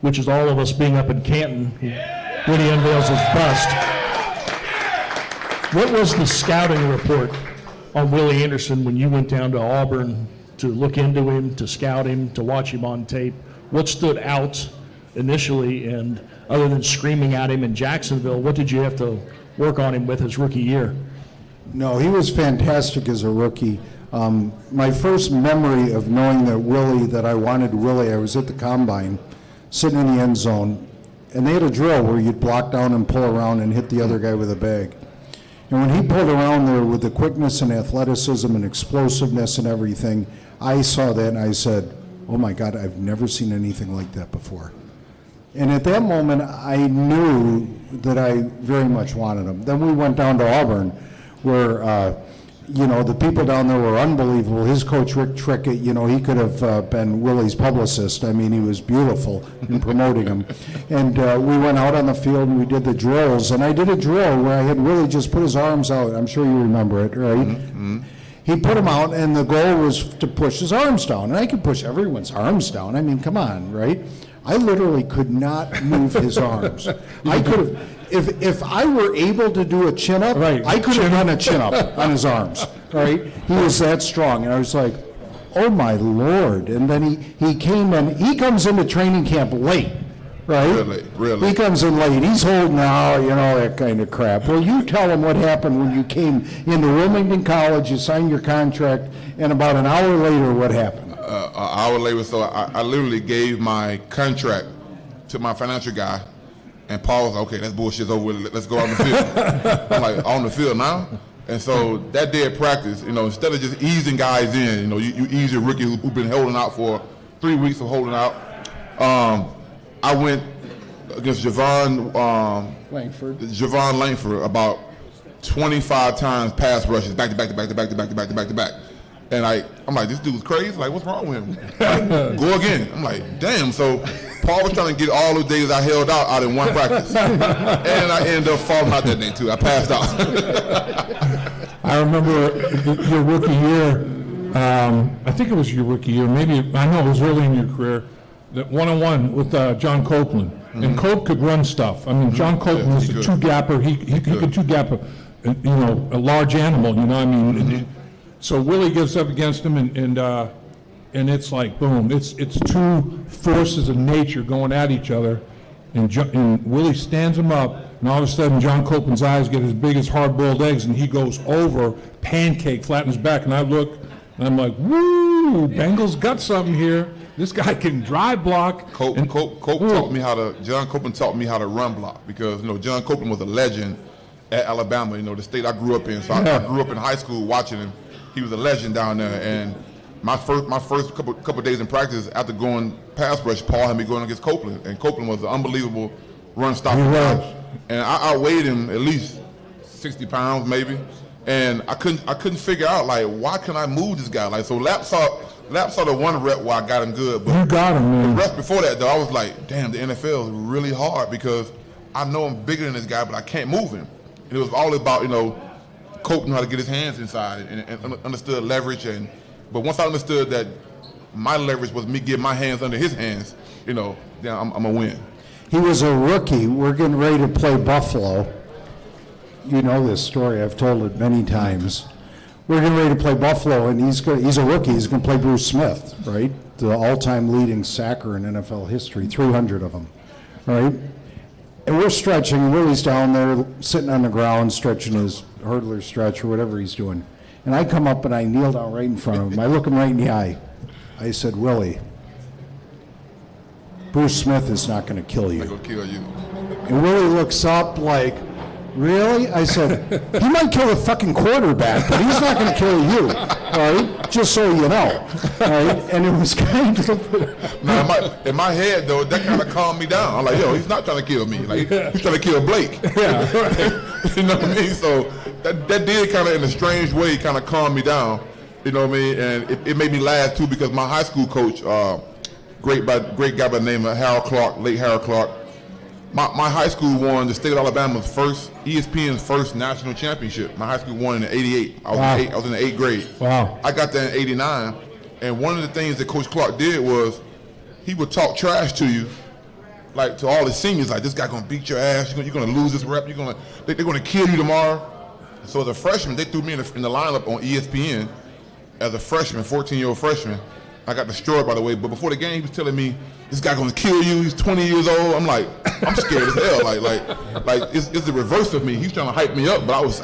which is all of us being up in Canton when he unveils his bust. What was the scouting report on Willie Anderson when you went down to Auburn to look into him, to scout him, to watch him on tape? What stood out initially, and other than screaming at him in Jacksonville, what did you have to work on him with his rookie year? No, he was fantastic as a rookie. My first memory of knowing that I wanted Willie, I was at the Combine, sitting in the end zone, and they had a drill where you'd block down and pull around and hit the other guy with a bag. And when he pulled around there with the quickness and athleticism and explosiveness and everything, I saw that and I said, oh my God, I've never seen anything like that before. And at that moment, I knew that I very much wanted him. Then we went down to Auburn, where, the people down there were unbelievable. His coach, Rick Trickett, he could have been Willie's publicist. I mean, he was beautiful in promoting him. And we went out on the field and we did the drills. And I did a drill where I had Willie just put his arms out. I'm sure you remember it, right? Mm-hmm. He put them out, and the goal was to push his arms down. And I could push everyone's arms down. I mean, come on, right? I literally could not move his arms. I could have, if I were able to do a chin up, right. I could have done a chin up on his arms, right? He was that strong, and I was like, oh my Lord. And then he came in, he comes into training camp late, right? Really. He comes in late, he's holding out, that kind of crap. Well, you tell him what happened when you came into Wilmington College, you signed your contract, and about an hour later, what happened? An hour later, so I literally gave my contract to my financial guy, and Paul was like, okay, that's bullshit's over with, let's go on the field. I'm like, on the field now? And so that day at practice, instead of just easing guys in, you ease your rookie who've been holding out for 3 weeks of holding out. I went against Javon Langford about 25 times pass rushes, back to back. And I'm like, this dude's crazy. Like, what's wrong with him? Like, go again. I'm like, damn. So Paul was trying to get all the days I held out in one practice. And I ended up falling out that day, too. I passed out. I remember your rookie year. I think it was your rookie year. Maybe, I know it was early in your career. That one-on-one with John Copeland. Mm-hmm. And Cope could run stuff. I mean, John Copeland was a two-gapper. He could two-gap a large animal, Mm-hmm. So Willie gets up against him, and it's like, boom. It's two forces of nature going at each other, and Willie stands him up, and all of a sudden John Copeland's eyes get as big as hard-boiled eggs, and he goes over, pancake, flat in his back, and I look, and I'm like, woo, Bengal's got something here. This guy can drive block. John Copeland taught me how to run block, because John Copeland was a legend at Alabama, the state I grew up in. So I grew up in high school watching him. He was a legend down there, and my first couple days in practice after going pass rush, Paul had me going against Copeland, and Copeland was an unbelievable run stopper. And I outweighed him at least 60 pounds maybe, and I couldn't figure out like why can I move this guy so Lap saw the one rep where I got him good, but you got him, man. The rest before that though I was like, damn, the NFL is really hard because I know I'm bigger than this guy, but I can't move him. And it was all about Cope knew how to get his hands inside and understood leverage, but once I understood that my leverage was me getting my hands under his hands, then I'm gonna win. He was a rookie. We're getting ready to play Buffalo. You know this story. I've told it many times. We're getting ready to play Buffalo, and he's a rookie. He's going to play Bruce Smith, right? The all-time leading sacker in NFL history, 300 of them, right? And we're stretching. Willie's down there sitting on the ground stretching his hurdler stretch or whatever he's doing. And I come up and I kneel down right in front of him. I look him right in the eye. I said, Willie, Bruce Smith is not going to kill you. I'm going to kill you. And Willie looks up like, really? I said, he might kill a fucking quarterback, but he's not going to kill you, all right? Just so you know, all right? And it was kind of... Now, in my head, though, that kind of calmed me down. I'm like, yo, he's not trying to kill me. Like, he's trying to kill Blake. Yeah. You know what I mean? So that did kind of, in a strange way, kind of calm me down. You know what I mean? And it made me laugh, too, because my high school coach, great guy by the name of Harold Clark, late Harold Clark, my high school won the state of Alabama's ESPN's first national championship. My high school won in '88. I was in the 8th grade. Wow. I got there in '89, and one of the things that Coach Clark did was he would talk trash to you, like to all the seniors, like this guy gonna beat your ass. You're gonna lose this rep. They're gonna kill you tomorrow. So as a freshman, they threw me in the lineup on ESPN as a freshman, 14-year-old freshman. I got destroyed, by the way, but before the game, he was telling me, this guy gonna kill you, he's 20 years old. I'm like, I'm scared as hell. Like it's the reverse of me. He's trying to hype me up, but I was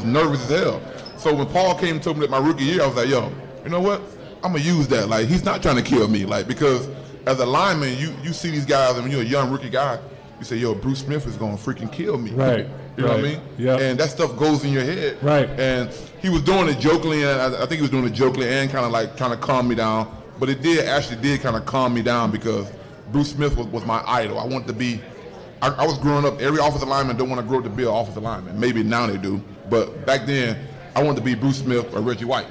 nervous as hell. So when Paul came and told me that my rookie year, I was like, yo, you know what? I'm gonna use that. Like, he's not trying to kill me, like, because as a lineman, you see these guys, and when you're a young rookie guy, you say, yo, Bruce Smith is gonna freaking kill me. Right. You know what I mean? Yeah. And that stuff goes in your head. Right. And he was doing it jokingly, and I think he was doing it jokingly and kind of like trying to calm me down. But it did kind of calm me down because Bruce Smith was my idol. I wanted to be, I was growing up, every offensive lineman don't want to grow up to be an offensive lineman. Maybe now they do. But back then, I wanted to be Bruce Smith or Reggie White.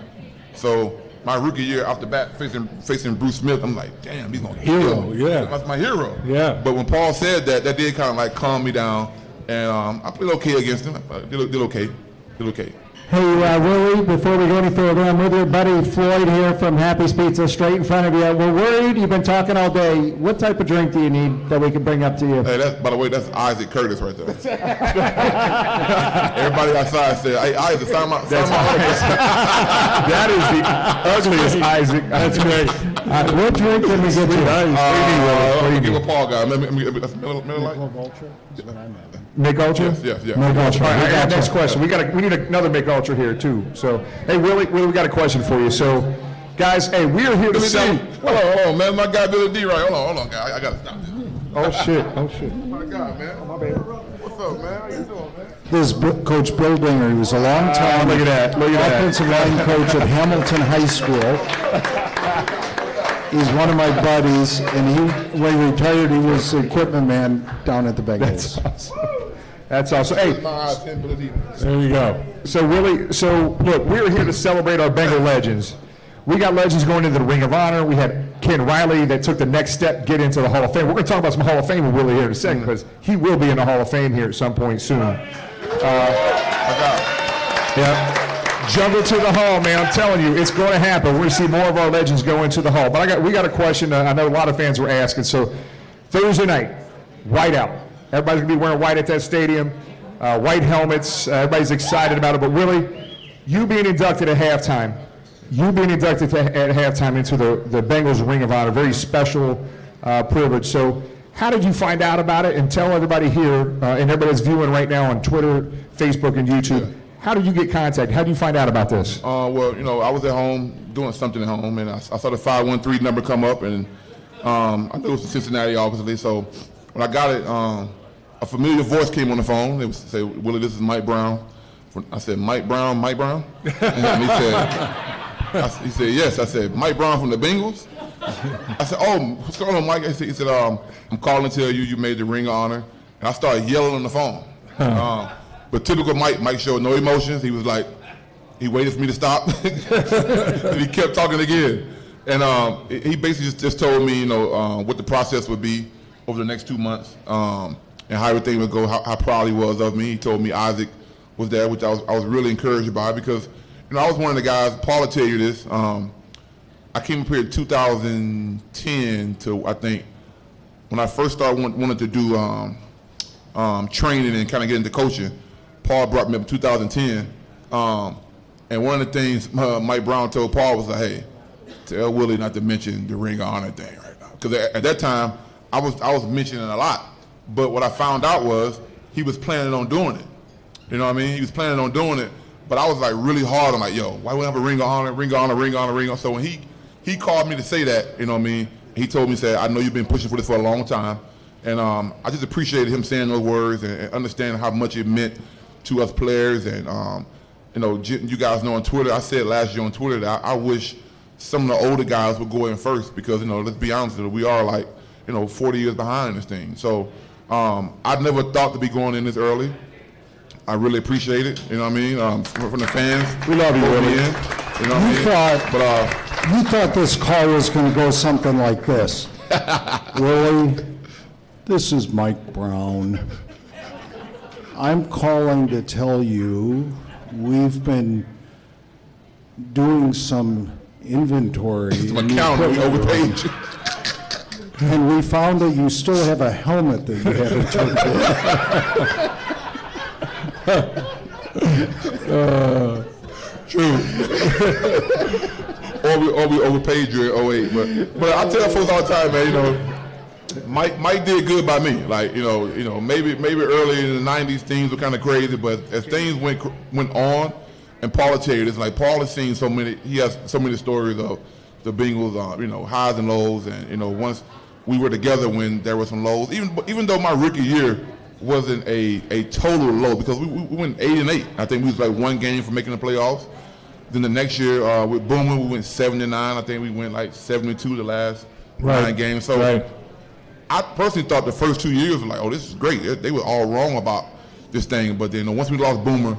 So my rookie year off the bat, facing Bruce Smith, I'm like, damn, he's going to kill me. Yeah. That's my hero. Yeah. But when Paul said that did kind of like calm me down. And I played okay against him. Did okay. Hey, Willie, before we go any further, I'm with your buddy Floyd here from Happy's Pizza, straight in front of you. We're worried. You've been talking all day. What type of drink do you need that we can bring up to you? Hey, by the way, that's Isaac Curtis right there. Everybody outside said, hey, Isaac, sign my That is the ugliest Isaac. That's great. What drink can we get you? What do you give a Paul guy? Miller Lite? Mick Ultra? Yes. Mick Ultra. All right, next question. We need another Mick Ultra here too. So, hey, Willie, we got a question for you. So, guys, hey, we are here to sell. Hold on, man. My guy Billy D, right? Hold on, guy. I gotta stop this. Oh shit! My God, man. My bad. What's up, man? How you doing, man? This is Coach Bill Dinger. He was a long time look at that. offensive line coach at Hamilton High School. He's one of my buddies, and when he retired, he was the equipment man down at the Bengals. That's awesome. Hey, There you go. so Willie, look, we're here to celebrate our Bengal legends. We got legends going into the Ring of Honor. We had Ken Riley that took the next step, get into the Hall of Fame. We're going to talk about some Hall of Fame with Willie here in a second because he will be in the Hall of Fame here at some point soon. Yeah. Jungle to the Hall, man. I'm telling you, it's going to happen. We're going to see more of our legends go into the Hall. But we got a question. I know a lot of fans were asking. So Thursday night, white out. Everybody's going to be wearing white at that stadium. White helmets. Everybody's excited about it. But Willie, you being inducted at halftime, into the Bengals Ring of Honor, very special privilege. So how did you find out about it? And tell everybody here, and everybody that's viewing right now on Twitter, Facebook, and YouTube, how did you get contacted? How did you find out about this? Well, I was at home doing something at home, and I saw the 513 number come up, and I knew it was Cincinnati, obviously. So when I got it, a familiar voice came on the phone. They would say, Willie, this is Mike Brown. I said, Mike Brown? And he said, yes. I said, Mike Brown from the Bengals? I said, oh, what's going on, Mike? He said, I'm calling to tell you made the Ring of Honor. And I started yelling on the phone. But typical Mike showed no emotions. He was like, he waited for me to stop. And he kept talking again. And he basically just told me, what the process would be over the next 2 months and how everything would go, how proud he was of me. He told me Isaac was there, which I was really encouraged by because, I was one of the guys, Paul will tell you this, I came up here in 2010 to, I think, when I first started wanted to do training and kind of get into coaching, Paul brought me up in 2010. And one of the things Mike Brown told Paul was like, hey, tell Willie not to mention the Ring of Honor thing right now. Because at that time, I was mentioning it a lot. But what I found out was he was planning on doing it. You know what I mean? He was planning on doing it. But I was like really hard. I'm like, yo, why would I have a Ring of Honor, Ring of Honor, Ring of Honor, Ring of Honor? So when he called me to say that, you know what I mean? He told me, said, I know you've been pushing for this for a long time. And I just appreciated him saying those words and understanding how much it meant to us players. And, you know, you guys know on Twitter, I said last year on Twitter that I wish some of the older guys would go in first because, you know, let's be honest, we are like, you know, 40 years behind this thing. So I never thought to be going in this early. I really appreciate it, you know what I mean? From the fans. We love you, Willie. You know what I mean? You thought this call was going to go something like this. Willie, this is Mike Brown. I'm calling to tell you we've been doing some inventory. Some accounting overpage. And we found that you still have a helmet that you haven't turned in. True. or we overpaid you in 08. But I tell folks all the time, man, you know, Mike did good by me. Like, you know, maybe early in the 90s things were kind of crazy, but as things went on, and Paul will tell you this, like Paul has seen he has so many stories of the Bengals, you know, highs and lows, and, you know, once we were together when there were some lows, even though my rookie year wasn't a total low, because we went 8-8. I think we was like one game from making the playoffs. Then the next year with Boomer, we went 7-9. I think we went like 72 the last 9 games. So I personally thought the first 2 years were like, oh, this is great. They were all wrong about this thing. But then once we lost Boomer,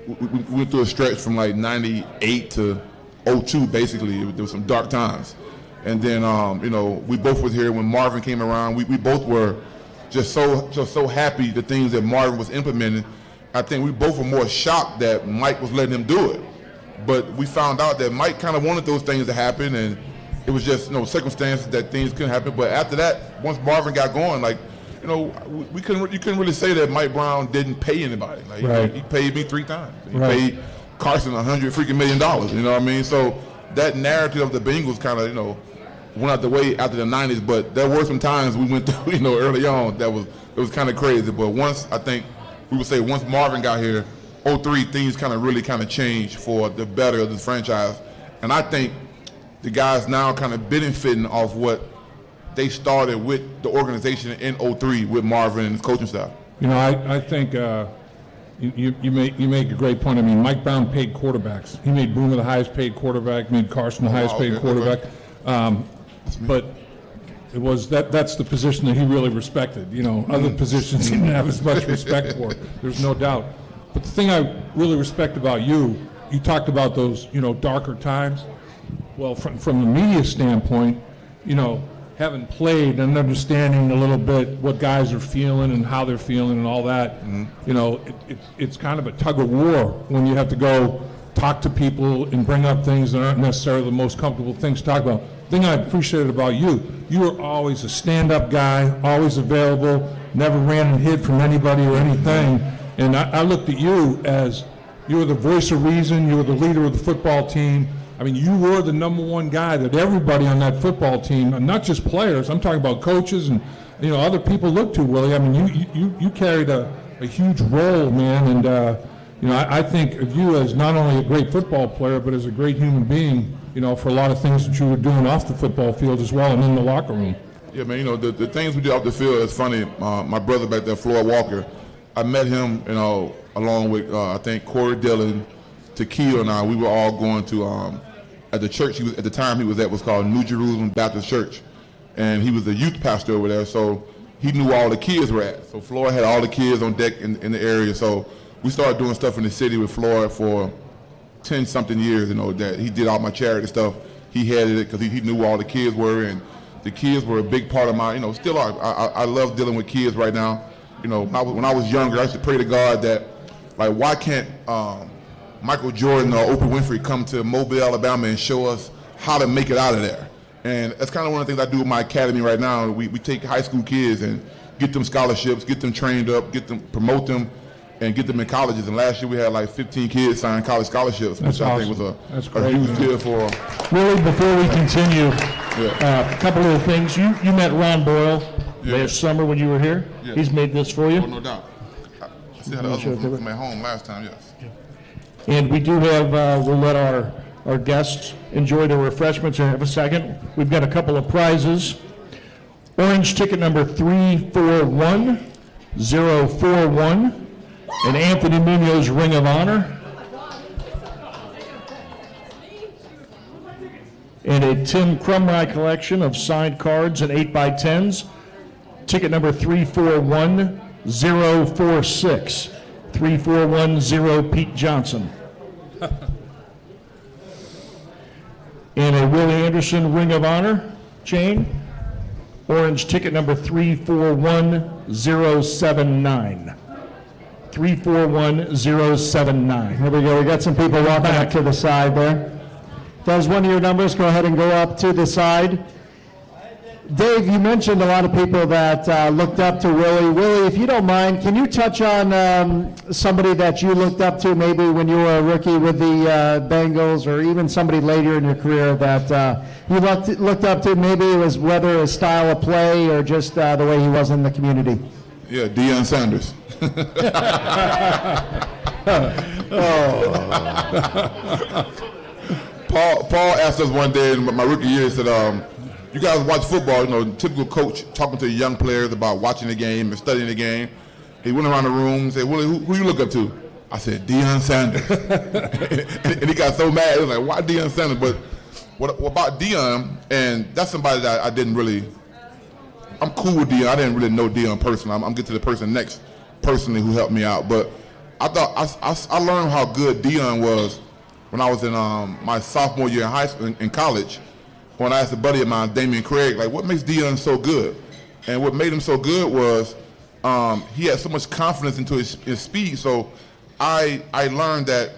we went through a stretch from like 98 to 02, basically. There was some dark times. And then, you know, we both was here when Marvin came around. We both were just so happy the things that Marvin was implementing. I think we both were more shocked that Mike was letting him do it. But we found out that Mike kind of wanted those things to happen, and it was just, you know, circumstances that things couldn't happen. But after that, once Marvin got going, like, you know, you couldn't really say that Mike Brown didn't pay anybody. Like, he paid me 3 times. He paid Carson $100 million. You know what I mean? So that narrative of the Bengals kind of, you know, went out the way after the 90s. But there were some times we went through, you know, early on it was kind of crazy. But once once Marvin got here, 03, things kind of changed for the better of the franchise. And I think the guys now kind of benefiting off what they started with the organization in 03 with Marvin and his coaching staff. You know, I think you make a great point. I mean, Mike Brown paid quarterbacks. He made Boomer the highest paid quarterback, made Carson the highest paid quarterback. But it was that's the position that he really respected. You know, other positions he didn't have as much respect for. There's no doubt. But the thing I really respect about you talked about those, you know, darker times. Well, from the media standpoint, you know, having played and understanding a little bit what guys are feeling and how they're feeling and all that, you know, it's kind of a tug of war when you have to go talk to people and bring up things that aren't necessarily the most comfortable things to talk about. The thing I appreciated about you were always a stand-up guy, always available, never ran and hid from anybody or anything. And I looked at you as you were the voice of reason, you were the leader of the football team. I mean, you were the number one guy that everybody on that football team, and not just players, I'm talking about coaches and, you know, other people look to, Willie. I mean, you carried a huge role, man, and, you know, I think of you as not only a great football player, but as a great human being, you know, for a lot of things that you were doing off the football field as well and in the locker room. Yeah, man, you know, the things we did off the field is funny. My brother back there, Floyd Walker, I met him, you know, along with, I think, Corey Dillon, Taquille, and I. We were all going to, at the church at the time he was at was called New Jerusalem Baptist Church. And he was a youth pastor over there, so he knew all the kids were at. So Floyd had all the kids on deck in the area. So we started doing stuff in the city with Floyd for 10-something years, you know, that he did all my charity stuff. He headed it because he knew who all the kids were, and the kids were a big part of my, you know, still are. I love dealing with kids right now. You know, when I was younger, I used to pray to God that, like, why can't Michael Jordan or Oprah Winfrey come to Mobile, Alabama and show us how to make it out of there? And that's kind of one of the things I do with my academy right now. We take high school kids and get them scholarships, get them trained up, promote them, and get them in colleges. And last year we had like 15 kids sign college scholarships, which I think was a huge deal for. Really, before we continue, a couple of things. You met Ron Boyle last summer when you were here. Yeah. He's made this for you. Oh, no doubt. I still had the other one from at home last time, yes. And we do have, we'll let our guests enjoy their refreshments in a second. We've got a couple of prizes. Orange ticket number 341041, an Anthony Munoz Ring of Honor, and a Tim Crumry collection of signed cards and 8x10s. Ticket number 341046, 3410 Pete Johnson. And a Willie Anderson Ring of Honor chain. Orange ticket number 341079. 341079. Here we go. We got some people walking back to the side there. If that was one of your numbers, go ahead and go up to the side. Dave, you mentioned a lot of people that looked up to Willie. Willie, if you don't mind, can you touch on somebody that you looked up to maybe when you were a rookie with the Bengals, or even somebody later in your career that you looked up to? Maybe it was whether his style of play or just the way he was in the community. Yeah, Deion Sanders. Paul asked us one day in my rookie year, he said, you guys watch football, typical coach talking to young players about watching the game and studying the game. He went around the room and said, Willie, who you look up to? I said, Deion Sanders. and he got so mad. He was like, why Deion Sanders? But what about Deion? And that's somebody that I didn't really, I'm cool with Deion. I didn't really know Deion personally. I'm getting to the person next personally who helped me out. But I thought I learned how good Deion was when I was in my sophomore year in high school, in college. When I asked a buddy of mine, Damian Craig, like, what makes Deion so good? And what made him so good was he had so much confidence into his speed. So I learned that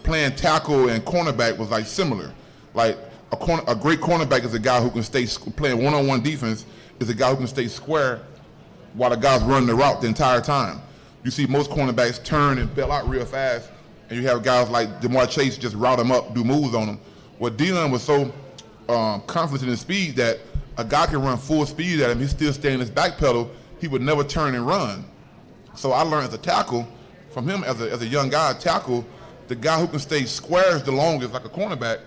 playing tackle and cornerback was like similar. Like a great cornerback is a guy who can stay playing one-on-one defense, is a guy who can stay square while the guy's running the route the entire time. You see most cornerbacks turn and bail out real fast, and you have guys like DeMar Chase just route him up, do moves on him. Well, Deion was so confident in his speed that a guy can run full speed at him, he's still staying in his back pedal, he would never turn and run. So I learned as a tackle from him as a young guy, tackle, the guy who can stay squares the longest like a cornerback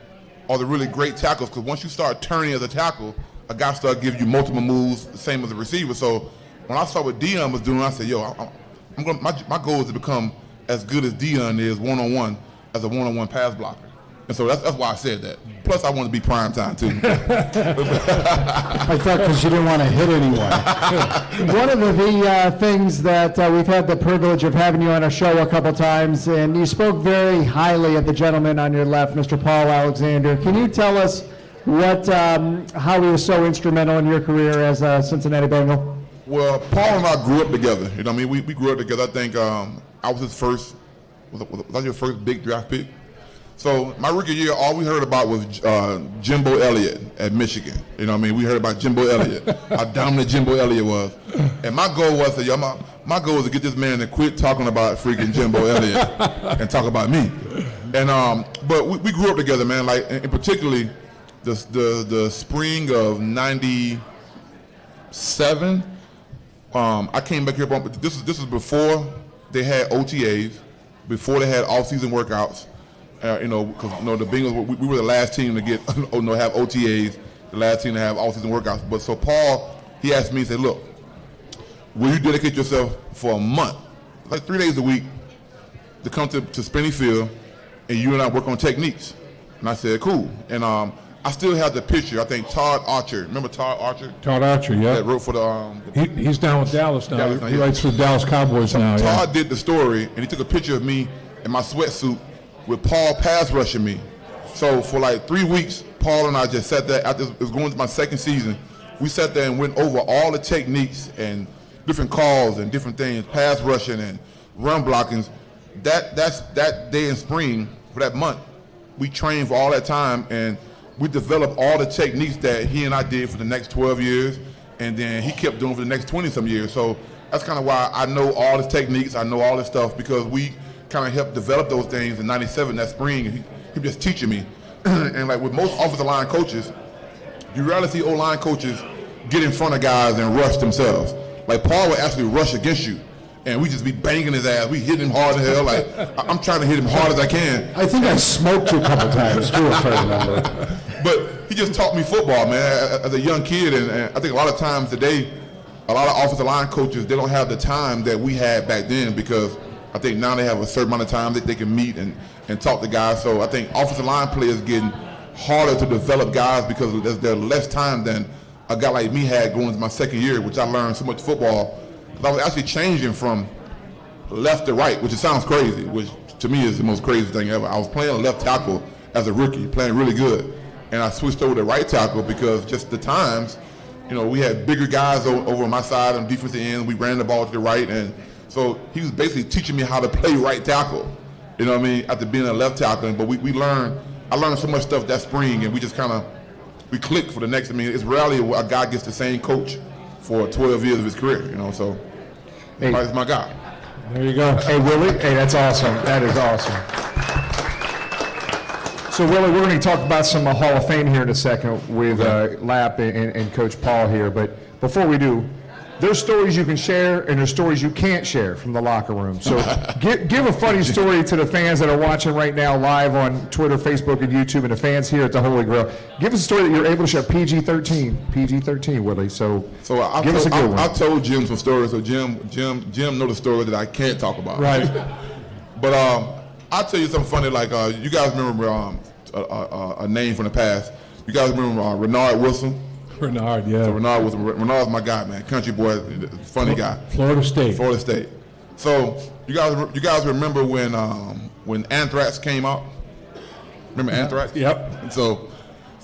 are the really great tackles, because once you start turning as a tackle, a guy start giving you multiple moves, the same as a receiver. So when I saw what Deion was doing, I said, yo, my goal is to become as good as Deion is one-on-one as a one-on-one pass blocker. And so that's why I said that. Plus, I want to be prime time, too. I thought because you didn't want to hit anyone. One of the things that we've had the privilege of having you on our show a couple times, and you spoke very highly of the gentleman on your left, Mr. Paul Alexander. Can you tell us how he was so instrumental in your career as a Cincinnati Bengal? Well, Paul and I grew up together. You know what I mean? We grew up together. I think I was his first, was your first big draft pick? So my rookie year, all we heard about was Jimbo Elliott at Michigan. You know what I mean? We heard about Jimbo Elliott, how dominant Jimbo Elliott was. And my goal was my goal was to get this man to quit talking about freaking Jimbo Elliott and talk about me. And but we grew up together, man. Like, and particularly the spring of '97. I came back here. This is before they had OTAs, before they had off-season workouts. Because the Bengals, we were the last team to get have OTAs, the last team to have off-season workouts. But so Paul, he asked me, he said, look, will you dedicate yourself for a month, like 3 days a week, to come to Spinney Field, and you and I work on techniques? And I said, cool. And I still have the picture. I think Todd Archer, remember Todd Archer? Todd Archer, yeah. That wrote for the... He's down with Dallas now. He writes for the Dallas Cowboys now. Todd did the story, and he took a picture of me in my sweatsuit with Paul pass rushing me. So for like 3 weeks, Paul and I just sat there. After it was going to my second season, we sat there and went over all the techniques and different calls and different things, pass rushing and run blockings. That day in spring, for that month, we trained for all that time, and we developed all the techniques that he and I did for the next 12 years, and then he kept doing for the next 20-some years. So that's kind of why I know all the techniques, I know all this stuff, because we kind of helped develop those things in '97, that spring. He was just teaching me. And like with most offensive line coaches, you rarely see O-line coaches get in front of guys and rush themselves. Like Paul would actually rush against you, and we just be banging his ass. We hit him hard as hell. Like I'm trying to hit him hard as I can. I think I smoked you a couple times too, if I remember. But he just taught me football, man, as a young kid. And I think a lot of times today, a lot of offensive line coaches, they don't have the time that we had back then, because I think now they have a certain amount of time that they can meet and talk to guys. So I think offensive line players getting harder to develop guys because there's less time than a guy like me had going into my second year, which I learned so much football. I was actually changing from left to right, which it sounds crazy, which to me is the most crazy thing ever. I was playing left tackle as a rookie, playing really good, and I switched over to right tackle because just the times, we had bigger guys over on my side on defensive end. We ran the ball to the right, and so he was basically teaching me how to play right tackle. You know what I mean? After being a left tackle, but we learned. I learned so much stuff that spring, and we just we clicked for the next. I mean, it's rarely a guy gets the same coach for 12 years of his career. So he's my guy. There you go. Hey, Willie. Hey, that's awesome. That is awesome. So, Willie, we're going to talk about some Hall of Fame here in a second with Lap and Coach Paul here. But before we do, there's stories you can share and there's stories you can't share from the locker room. So give a funny story to the fans that are watching right now live on Twitter, Facebook, and YouTube, and the fans here at the Holy Grail. Give us a story that you're able to share. PG-13, Willie. So give us a good one. I told Jim some stories, so Jim know the story that I can't talk about. Right. But I'll tell you something funny. Like you guys remember a name from the past. You guys remember Renard Wilson? Renard, yeah. So Renard's my guy, man. Country boy, funny guy. Florida State. So you guys remember when Anthrax came out? Remember Anthrax? Yep. So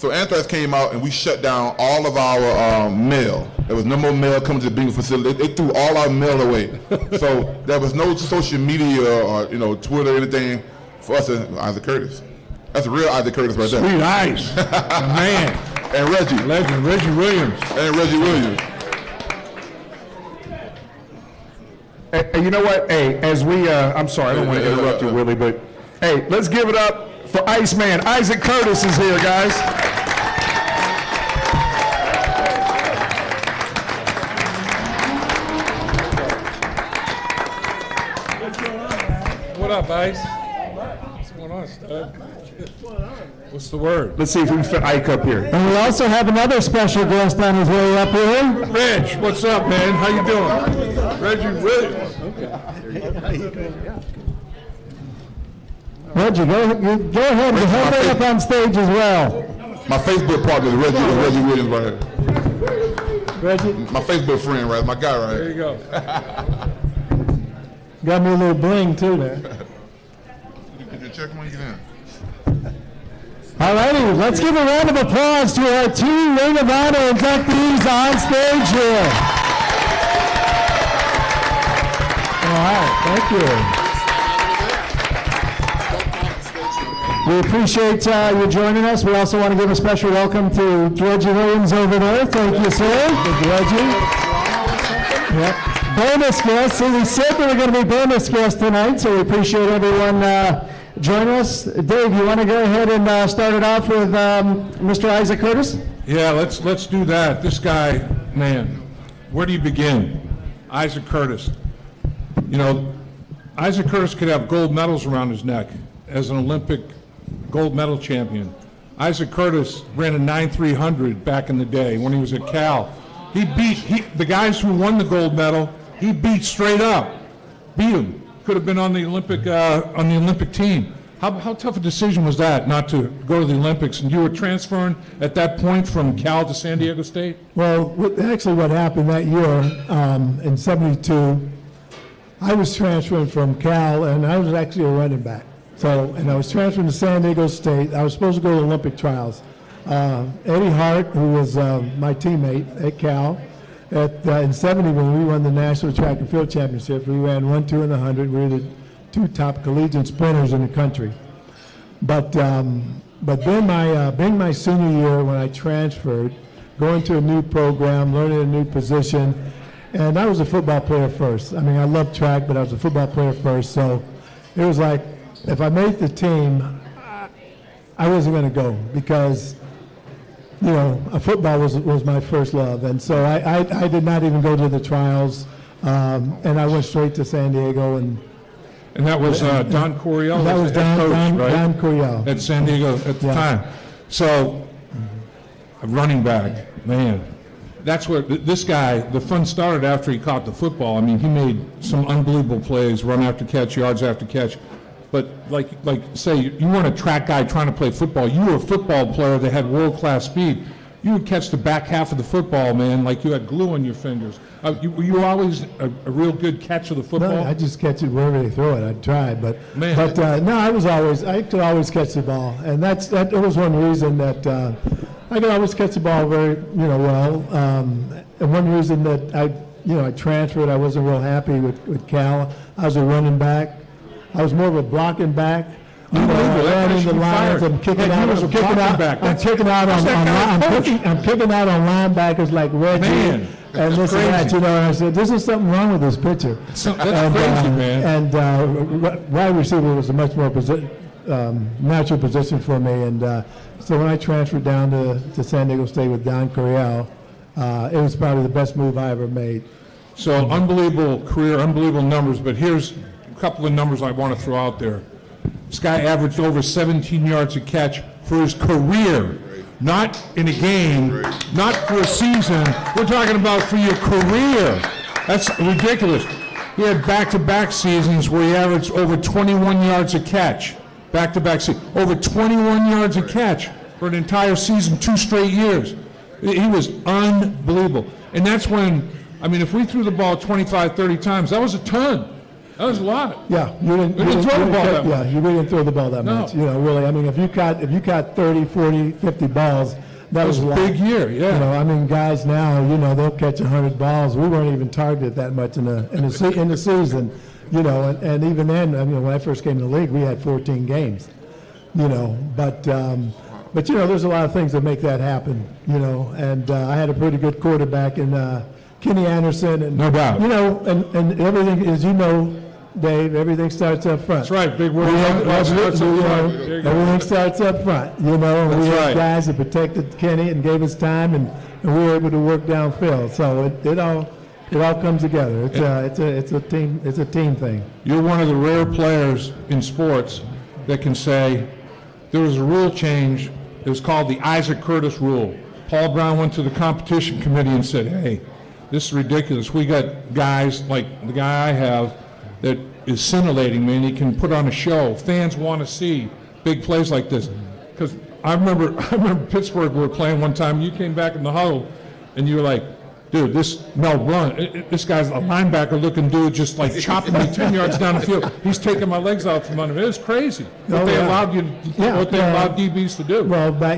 Anthrax came out and we shut down all of our mail. There was no more mail coming to the Bengal facility. They threw all our mail away. So there was no social media or Twitter or anything for us as Isaac Curtis. That's a real Isaac Curtis right there. Sweet eyes, man. And Reggie. Legend, Reggie Williams. And Reggie Williams. Hey, you know what? Hey, as we, I'm sorry, I don't want to interrupt you, Willie, but hey, let's give it up for Iceman. Isaac Curtis is here, guys. What up, Ice? What's going on, stud? What's the word? Let's see if we can fit Ike up here. And we also have another special guest on his way up here. Reg, what's up, man? How you doing? Reggie Williams. Reggie, go ahead and head right up on stage as well. My Facebook partner is Reggie Williams right here. Reggie? My Facebook friend, right? My guy right here. There you go. Got me a little bling too there. Did you check when you get in? All righty, let's give a round of applause to our two Ring of Honor inductees on stage here. All right, thank you. We appreciate you joining us. We also want to give a special welcome to Reggie Williams over there. Thank you, sir. Thank you, Reggie. Yep. Bonus guests. So we said there were going to be bonus guests tonight, so we appreciate everyone join us. Dave, you want to go ahead and start it off with Mr. Isaac Curtis? Yeah, let's do that. This guy, man, where do you begin? Isaac Curtis. Isaac Curtis could have gold medals around his neck as an Olympic gold medal champion. Isaac Curtis ran a 9.300 back in the day when he was at Cal. He beat the guys who won the gold medal. He beat straight up, beat them. Could have been on the Olympic team. How tough a decision was that not to go to the Olympics? And you were transferring at that point from Cal to San Diego State? Well, actually what happened that year in '72, I was transferring from Cal, and I was actually a running back. And I was transferring to San Diego State. I was supposed to go to Olympic trials. Eddie Hart, who was my teammate at Cal, in '70 when we won the National Track and Field Championship, we ran 1, 2, and the 100. We were the two top collegiate sprinters in the country. But But being my senior year when I transferred, going to a new program, learning a new position, and I was a football player first. I mean, I love track, but I was a football player first. So it was like, if I made the team, I wasn't going to go because, football was my first love. And so I did not even go to the trials, and I went straight to San Diego. And that was Don Coryell? That was Don Coryell. At San Diego at the time. So, a running back, man. That's where this guy, the fun started after he caught the football. I mean, he made some unbelievable plays, run after catch, yards after catch. But like say, you weren't a track guy trying to play football. You were a football player that had world-class speed. You would catch the back half of the football, man, like you had glue on your fingers. Were you always a real good catch of the football? No, I just catch it wherever they throw it. I'd try, but no, I could always catch the ball, and that was one reason that I could always catch the ball very well. And one reason that I transferred, I wasn't real happy with Cal. I was a running back. I was more of a blocking back. Running the lines, I'm kicking out on linebackers like Reggie and this and that. And I said, this is something wrong with this pitcher. That's crazy, man. And wide receiver was a much more natural position for me. And so when I transferred down to San Diego State with Don Coryell, it was probably the best move I ever made. So unbelievable career, unbelievable numbers. But here's a couple of numbers I want to throw out there. This guy averaged over 17 yards a catch for his career, not in a game, not for a season. We're talking about for your career. That's ridiculous. He had back-to-back seasons where he averaged over 21 yards a catch. Back-to-back season. Over 21 yards a catch for an entire season, 2 straight years. He was unbelievable. And that's when, I mean, if we threw the ball 25, 30 times, that was a ton. That was a lot. Yeah, you didn't throw the ball that much. Yeah, you really didn't throw the ball that much. Really. I mean, if you caught 30, 40, 50 balls, that was a lot. Big year. Yeah. I mean, guys now, they'll catch 100 balls. We weren't even targeted that much in the season. And even then, I mean, when I first came to the league, we had 14 games. But there's a lot of things that make that happen. And I had a pretty good quarterback in Kenny Anderson, and no doubt. And everything, as you know, Dave, everything starts up front. That's right, big word. Everything starts up front. And we had guys that protected Kenny and gave us time, and we were able to work downfield. So it all comes together. It's a team thing. You're one of the rare players in sports that can say there was a rule change. It was called the Isaac Curtis rule. Paul Brown went to the competition committee and said, "Hey, this is ridiculous. We got guys like the guy I have that is scintillating, man. He can put on a show. Fans want to see big plays like this." Because I remember Pittsburgh, we were playing one time. You came back in the huddle, and you were like, "Dude, this Mel Blount, this guy's a linebacker-looking dude, just like chopping me 10 yards down the field. He's taking my legs out from under me." It was crazy what they allowed DBs to do. Well, back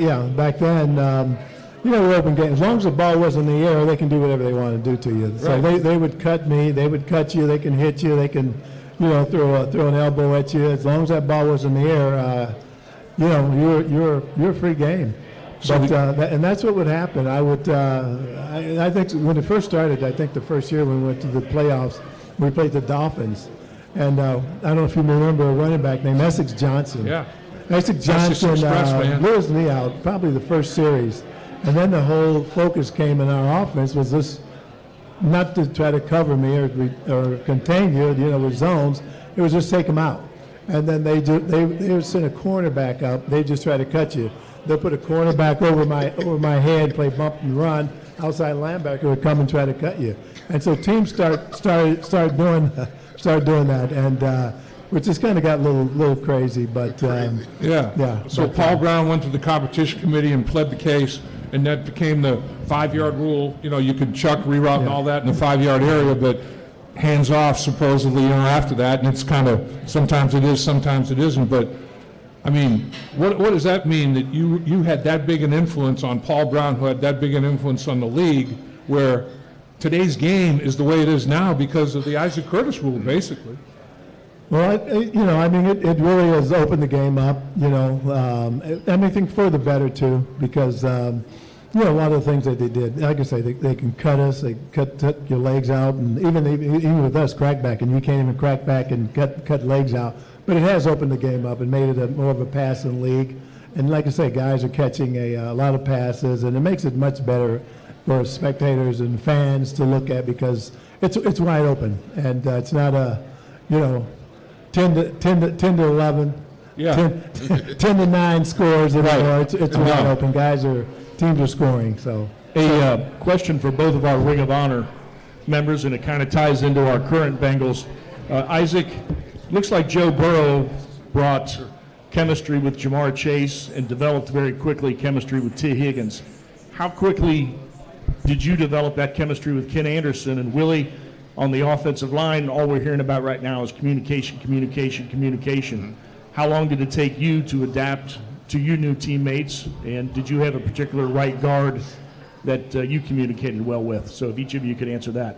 then. We're open game. As long as the ball was in the air, they can do whatever they want to do to you. So they would cut me, they would cut you, they can hit you, they can, throw an elbow at you. As long as that ball was in the air, you're a free game. But and that's what would happen. I think when it first started, I think the first year when we went to the playoffs, we played the Dolphins, and I don't know if you remember a running back named Essex Johnson. Yeah. Essex Johnson blew me out probably the first series. And then the whole focus came in our offense was this, not to try to cover me or contain you, with zones. It was just take them out. And then they would send a cornerback up. They just try to cut you. They'll put a cornerback over my head, play bump and run. Outside linebacker would come and try to cut you. And so teams started doing that, and which just kind of got a little crazy. But yeah. So Paul Brown went to the competition committee and pled the case. And that became the 5-yard rule. You could chuck, reroute, and all that in the 5-yard area, but hands off supposedly, after that. And it's kind of, sometimes it is, sometimes it isn't. But, I mean, what does that mean that you had that big an influence on Paul Brown, who had that big an influence on the league, where today's game is the way it is now because of the Isaac Curtis rule, basically? Well, it really has opened the game up, I think for the better too, because, a lot of the things that they did, like I say, they can cut us, they cut your legs out, and even with us crackbacking, you can't even crack back and cut legs out. But it has opened the game up and made it more of a passing league. And like I say, guys are catching a lot of passes, and it makes it much better for spectators and fans to look at because it's wide open, and it's not a, 10 to 11, Yeah. 10 to 9 scores anymore. It's wide open. Teams are scoring. So A question for both of our Ring of Honor members, and it kind of ties into our current Bengals. Isaac, looks like Joe Burrow brought chemistry with Jamar Chase and developed very quickly chemistry with T. Higgins. How quickly did you develop that chemistry with Ken Anderson and Willie on the offensive line? All we're hearing about right now is communication. How long did it take you to adapt to your new teammates? And did you have a particular right guard that you communicated well with? So if each of you could answer that.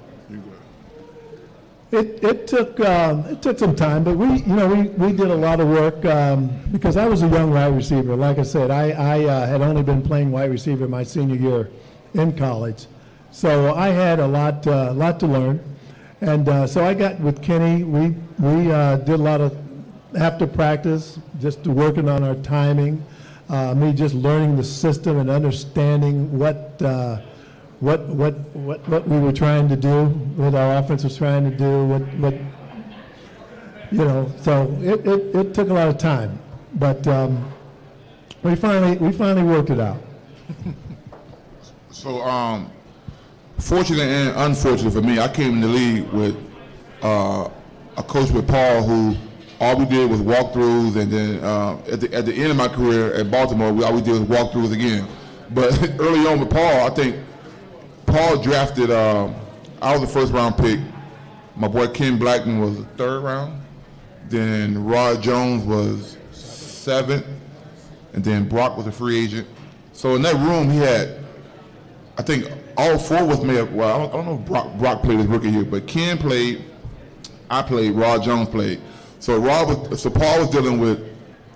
it took some time, but we did a lot of work because I was a young wide receiver. Like I said, I had only been playing wide receiver my senior year in college, so I had a lot to learn. And so I got with Kenny. We did a lot of after practice, just working on our timing. Me just learning the system and understanding what we were trying to do, what our offense was trying to do. So it took a lot of time, but we finally worked it out. So, fortunate and unfortunate for me, I came in the league with a coach with Paul who all we did was walkthroughs, and then at the end of my career at Baltimore, all we did was walkthroughs again. But early on with Paul, I think Paul drafted, I was the first round pick. My boy Ken Blackman was the third round. Then Rod Jones was seventh. And then Brock was a free agent. So in that room, he had, I think all four of us may have, well, I don't know if Brock played his rookie year, but Ken played, I played, Rod Jones played. So Paul was dealing with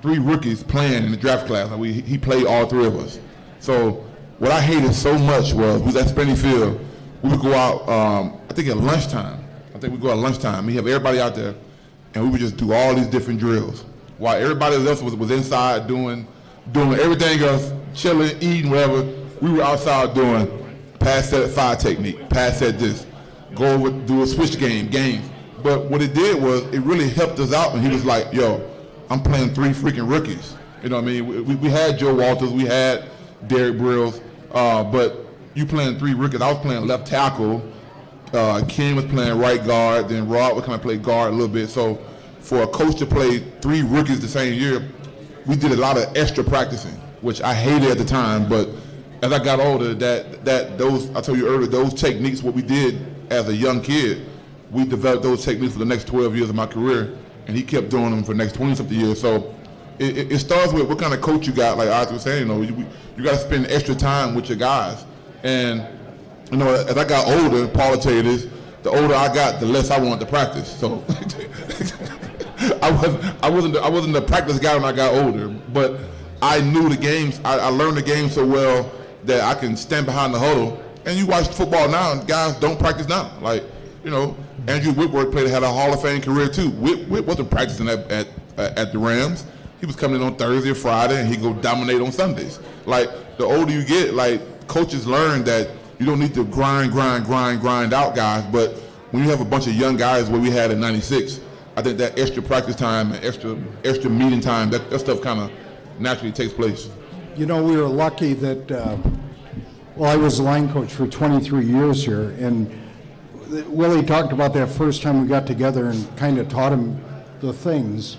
three rookies playing in the draft class. He played all three of us. So what I hated so much was, we was at Spinney Field, we would go out, I think at lunchtime. We'd go out lunchtime. We have everybody out there, and we would just do all these different drills. While everybody else was inside doing everything else, chilling, eating, whatever, we were outside doing pass set 5 technique, pass set this, go over, do a switch games. But what it did was, it really helped us out, and he was like, yo, I'm playing three freaking rookies. You know what I mean? We had Joe Walters, we had Derek Brills, but you playing three rookies. I was playing left tackle, Ken was playing right guard, then Rod was kind of play guard a little bit. So for a coach to play three rookies the same year, we did a lot of extra practicing, which I hated at the time, but as I got older, those, I told you earlier, those techniques, what we did as a young kid, we developed those techniques for the next 12 years of my career, and he kept doing them for the next 20-something years. So it starts with what kind of coach you got. Like I was saying, you got to spend extra time with your guys. And as I got older, Paul will tell you this, the older I got, the less I wanted to practice. So I wasn't the practice guy when I got older, but I knew the games. I learned the game so well that I can stand behind the huddle. And you watch football now, and guys don't practice now. Like, Andrew Whitworth had a Hall of Fame career too. Whit wasn't practicing at the Rams. He was coming in on Thursday or Friday, and he'd go dominate on Sundays. Like, the older you get, like, coaches learn that you don't need to grind out guys, but when you have a bunch of young guys where we had in '96, I think that extra practice time and extra meeting time, that stuff kind of naturally takes place. We were lucky that, I was a line coach for 23 years here, and Willie talked about that first time we got together and kind of taught him the things.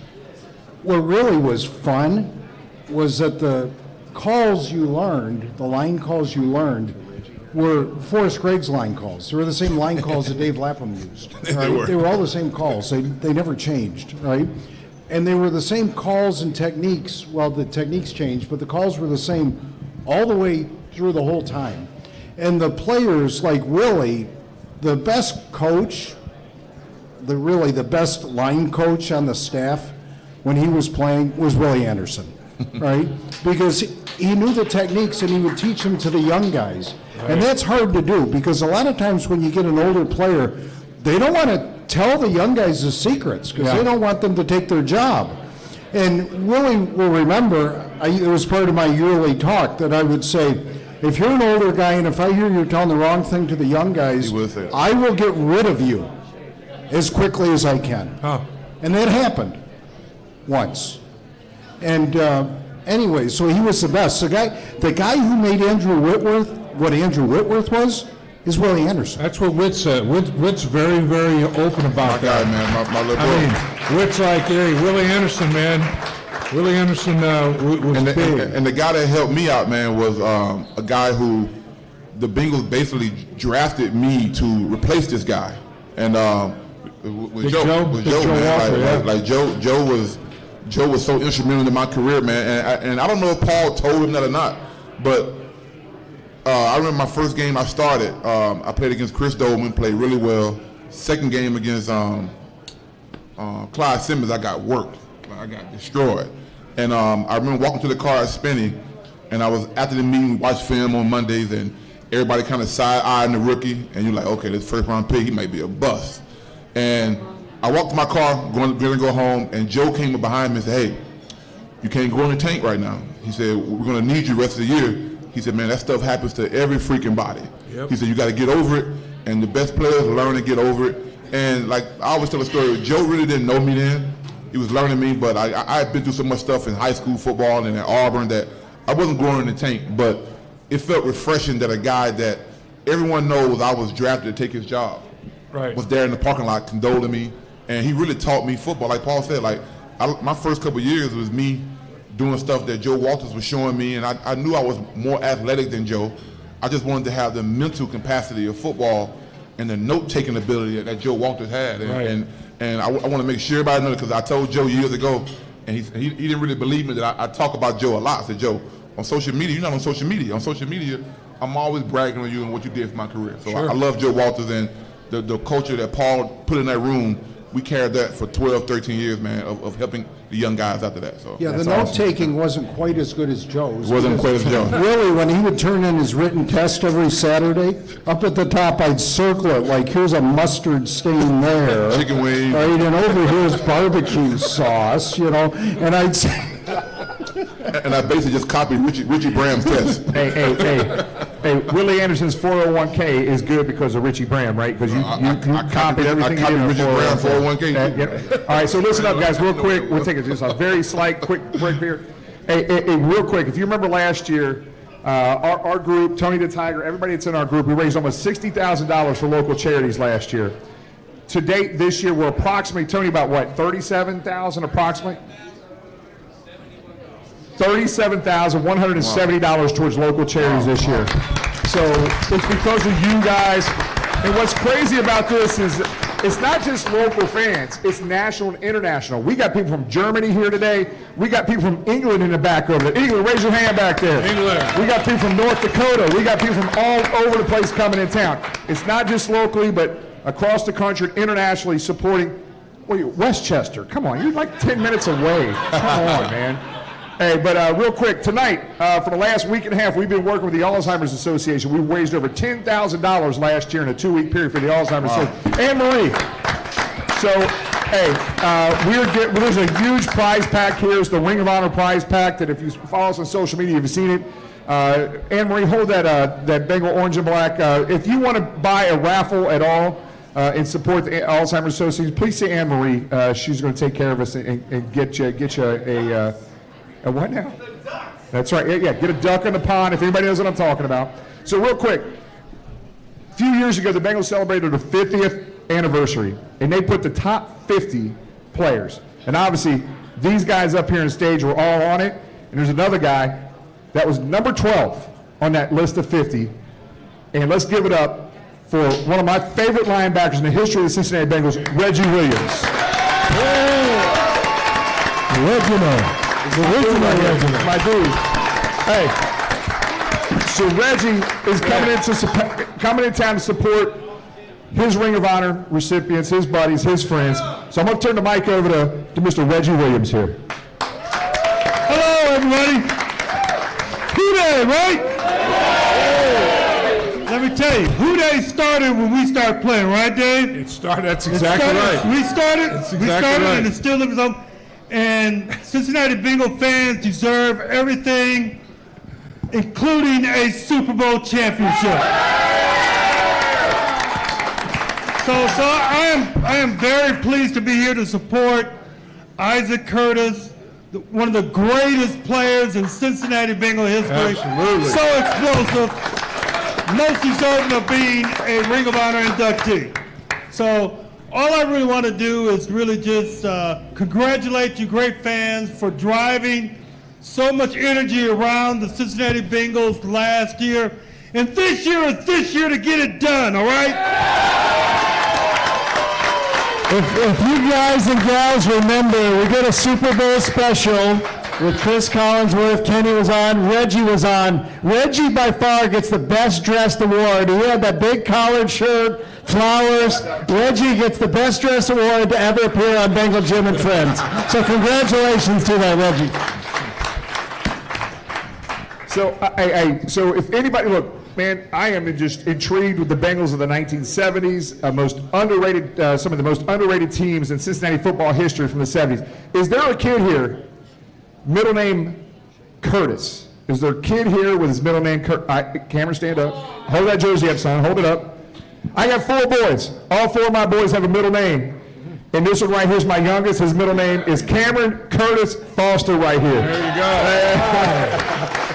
What really was fun was that the calls you learned, the line calls you learned, were Forrest Gregg's line calls. They were the same line calls that Dave Lapham used. Right? They were all the same calls. They never changed, right? And they were the same calls and techniques. Well, the techniques changed, but the calls were the same all the way through the whole time. And the players like Willie, the best coach really the best line coach on the staff when he was playing was Willie Anderson, right? Because he knew the techniques and he would teach them to the young guys. And that's hard to do because a lot of times when you get an older player, they don't want to tell the young guys the secrets because they don't want them to take their job. And Willie will remember, it was part of my yearly talk that I would say, if you're an older guy and if I hear you're telling the wrong thing to the young guys, I will get rid of you as quickly as I can. And that happened once. And anyway, so he was the best. The guy who made Andrew Whitworth what Andrew Whitworth was is Willie Anderson. That's what Whit said. Whit's very, very open about that. My guy, man, my little boy. I mean, Whit's like, hey, Willie Anderson, man. Willie Anderson was big. And the guy that helped me out, man, was a guy who the Bengals basically drafted me to replace this guy. And with Joe, man. Joe was so instrumental in my career, man. And I don't know if Paul told him that or not, but I remember my first game I started. I played against Chris Dolman, played really well. Second game against Clyde Simmons, I got worked. I got destroyed. And I remember walking to the car at Spinney, and I was after the meeting, watched film on Mondays, and everybody kind of side-eyeing the rookie, and you're like, okay, this first-round pick, he might be a bust. And I walked to my car, going to go home, and Joe came up behind me and said, hey, you can't go in the tank right now. He said, we're going to need you the rest of the year. He said, man, that stuff happens to every freaking body. He said, you got to get over it, and the best players learn to get over it. And like I always tell a story, Joe really didn't know me then. He was learning me, but I had been through so much stuff in high school football and at Auburn that I wasn't going in the tank, but it felt refreshing that a guy that everyone knows I was drafted to take his job was there in the parking lot condoling me, and he really taught me football. Like Paul said, like my first couple of years was me doing stuff that Joe Walters was showing me, and I knew I was more athletic than Joe. I just wanted to have the mental capacity of football and the note-taking ability that Joe Walters had. And I want to make sure everybody knows, because I told Joe years ago, and he didn't really believe me that I talk about Joe a lot. I said, Joe, on social media, you're not on social media. On social media, I'm always bragging on you and what you did for my career. So I love Joe Walters, and the culture that Paul put in that room, we carried that for 12, 13 years, man, of helping the young guys after that. So yeah, the note-taking wasn't quite as good as Joe's. Wasn't quite as Joe. Really, when he would turn in his written test every Saturday, up at the top I'd circle it like, here's a mustard stain there. Chicken wings. Right, and over here's barbecue sauce, you know, and I'd say... And I basically just copied Richie Bram's test. Hey, Willie Anderson's 401k is good because of Richie Bram, right? Because you copied everything. I copied Richie Bram's 401k. All right, so listen up, guys, real quick. We'll take just a very slight, quick break here. Hey, real quick, if you remember last year, our group, Tony the Tiger, everybody that's in our group, we raised almost $60,000 for local charities last year. To date, this year, we're approximately, Tony, about what, 37,000 approximately? $37,170 towards local charities this year. So it's because of you guys. And what's crazy about this is it's not just local fans, it's national and international. We got people from Germany here today. We got people from England in the back over there. England, raise your hand back there. England. We got people from North Dakota. We got people from all over the place coming in town. It's not just locally, but across the country, internationally supporting. Westchester, come on, you're like 10 minutes away. Come on, man. Hey, but real quick, tonight, for the last week and a half, we've been working with the Alzheimer's Association. We've raised over $10,000 last year in a 2-week period for the Alzheimer's Association. Anne Marie. So, hey, there's a huge prize pack here. It's the Ring of Honor prize pack that if you follow us on social media, you've seen it. Anne Marie, hold that Bengal orange and black. If you want to buy a raffle at all and support the Alzheimer's Association, please see Anne Marie. She's going to take care of us and get you a what now? That's right. Yeah, get a duck in the pond if anybody knows what I'm talking about. So real quick, a few years ago, the Bengals celebrated their 50th anniversary, and they put the top 50 players. And obviously, these guys up here on stage were all on it, and there's another guy that was number 12 on that list of 50. And let's give it up for one of my favorite linebackers in the history of the Cincinnati Bengals, Reggie Williams. Reginald. My dude. Hey, so Reggie is coming in town to support his Ring of Honor recipients, his buddies, his friends. So I'm going to turn the mic over to Mr. Reggie Williams here. Hello, everybody. Who Dey, right? Let me tell you, Who Dey started when we started playing, right, Dave? It started. That's exactly right. We started. That's We exactly started, right. and it still lives on. And Cincinnati Bengal fans deserve everything, including a Super Bowl championship. So I am very pleased to be here to support Isaac Curtis, one of the greatest players in Cincinnati Bengal history. Absolutely. So explosive, most deserving of being a Ring of Honor inductee. So all I really want to do is really just congratulate you great fans for driving so much energy around the Cincinnati Bengals last year. And this year is this year to get it done, all right? If you guys and gals remember, we did a Super Bowl special with Chris Collinsworth, Kenny was on, Reggie was on. Reggie by far gets the best dressed award. He had that big collared shirt, flowers. Reggie gets the best dressed award to ever appear on Bengal Jim and Friends. So congratulations to that, Reggie. So, so if anybody, look, man, I am just intrigued with the Bengals of the 1970s, most underrated, some of the most underrated teams in Cincinnati football history from the 70s. Is there a kid here, middle name Curtis? Is there a kid here with his middle name Curtis? Cameron, stand up. Hold that jersey up, son. Hold it up. I got 4 boys. All 4 of my boys have a middle name. And this one right here is my youngest. His middle name is Cameron Curtis Foster right here. There you go.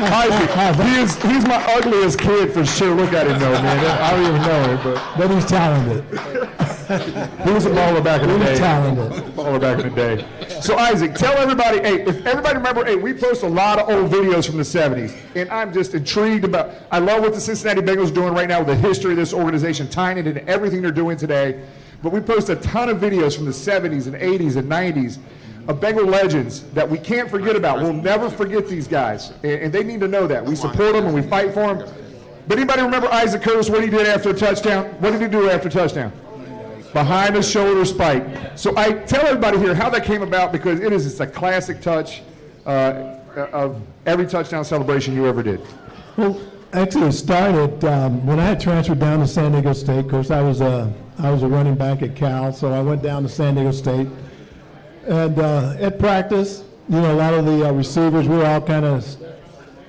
He's my ugliest kid for sure. Look at him though, man. I don't even know him, But he's talented. he was a baller back in the day. He's talented. Baller back in the day. So Isaac, tell everybody, hey, if everybody remember, hey, we post a lot of old videos from the 70s, and I'm just intrigued about, I love what the Cincinnati Bengals are doing right now with the history of this organization, tying it into everything they're doing today. But we post a ton of videos from the 70s and 80s and 90s of Bengal legends that we can't forget about. We'll never forget these guys, and they need to know that. We support them and we fight for them. But anybody remember Isaac Curtis, what he did after a touchdown? What did he do after a touchdown? Behind the shoulder spike. So I tell everybody here how that came about, because it is just a classic touch of every touchdown celebration you ever did. Well, actually, it started when I had transferred down to San Diego State. Of course, I was a running back at Cal, so I went down to San Diego State. And at practice, you know, a lot of the receivers, we were all kind of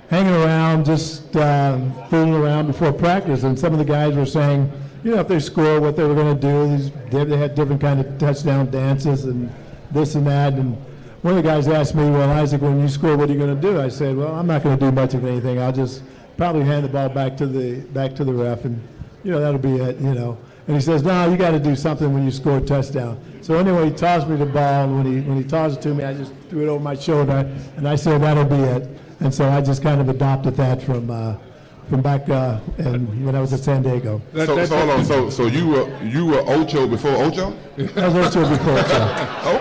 hanging around, just fooling around before practice. And some of the guys were saying, you know, if they score, what they were going to do. They had different kind of touchdown dances and this and that. And one of the guys asked me, well, Isaac, when you score, what are you going to do? I said, well, I'm not going to do much of anything. I'll just probably hand the ball back to the ref, and, you know, that'll be it, you know. And he says, no, you got to do something when you score a touchdown. So anyway, he tossed me the ball, and when he tossed it to me, I just threw it over my shoulder, and I said, that'll be it. And so I just kind of adopted that from back and when I was at San Diego. So hold on. So you were Ocho before Ocho? I was Ocho before Ocho.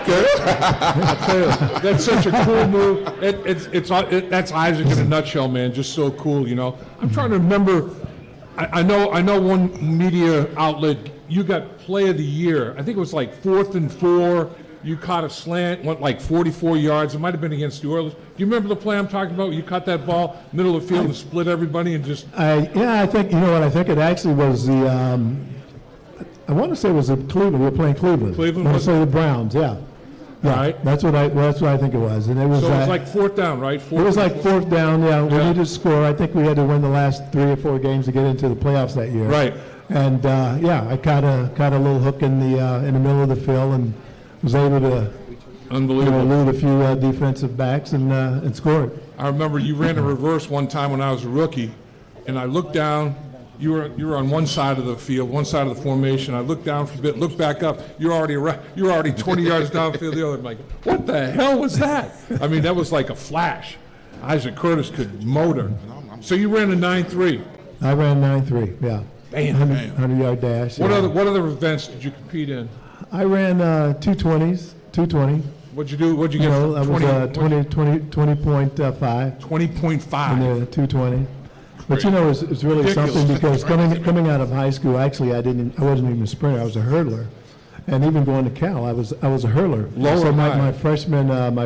Okay. I'll tell you, that's such a cool move. That's Isaac in a nutshell, man. Just so cool, you know. I'm trying to remember. I know one media outlet, you got play of the year. I think it was like 4th and 4. You caught a slant, went like 44 yards. It might have been against New Orleans. Do you remember the play I'm talking about? You caught that ball, middle of the field, and split everybody and just... Yeah, I think, you know what, I think it actually was the, I want to say it was Cleveland. We were playing Cleveland. Cleveland? I want to say the Browns, yeah. Yeah, Right. that's what I think it was. And it was, So it was like 4th down, right? it was like 4th down, yeah. We Yeah. needed to score. I think we had to win the last 3 or 4 games to get into the playoffs that year. Right. And, yeah, I caught a little hook in the middle of the field and was able to Unbelievable. elude a few defensive backs and score it. I remember you ran a reverse one time when I was a rookie, and I looked down. You were on one side of the field, one side of the formation. I looked down for a bit, looked back up. You're already 20 yards downfield the other. I'm like, what the hell was that? I mean, that was like a flash. Isaac Curtis could motor. So you ran a 9.3. I ran 9.3, yeah. Man. 100-yard dash. What yeah. other events did you compete in? I ran 220s, 220. What'd you do? What'd you get? I was 20.5. 20.5. In the 220. But you know, it's really Ridiculous. something because coming out of high school, actually, I wasn't even a sprinter. I was a hurdler, and even going to Cal, I was a hurdler. Lower so high. my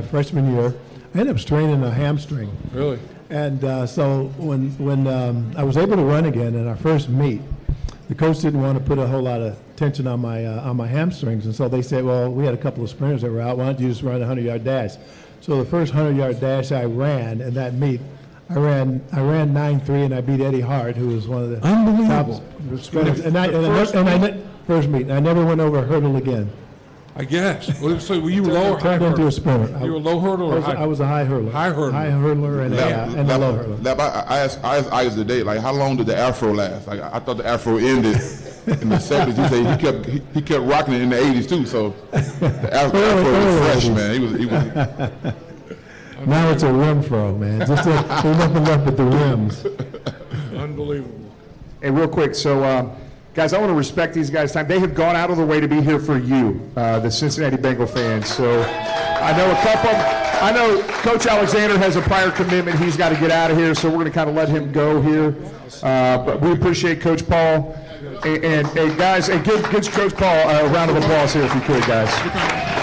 freshman year, I ended up straining a hamstring. Really? And so when I was able to run again in our first meet, the coach didn't want to put a whole lot of tension on my hamstrings, and so they said, well, we had a couple of sprinters that were out. Why don't you just run a 100-yard dash? So the first 100-yard dash I ran in that meet, I ran 9.3 and I beat Eddie Hart, who was one of the Unbelievable. top sprinters. First meet. I never went over a hurdle again. I guess. Well, so were you low or high Turned into hurdler? a sprinter. You were low hurdle or high? I was a high hurler. High hurdler. High hurler and a low hurler. Lab, I asked Isaac today, like, how long did the afro last? Like, I thought the afro ended in the 70s. He said he kept rocking it in the 80s too. So the afro was fresh, man. He was. Now it's a rim fro, man. Just there's nothing left but the rims. Unbelievable. Hey, real quick, so guys, I want to respect these guys' time. They have gone out of their way to be here for you, the Cincinnati Bengal fans. So I know a couple. I know Coach Alexander has a prior commitment. He's got to get out of here, so we're going to kind of let him go here. But we appreciate Coach Paul. And guys, and give Coach Paul a round of applause here if you could, guys.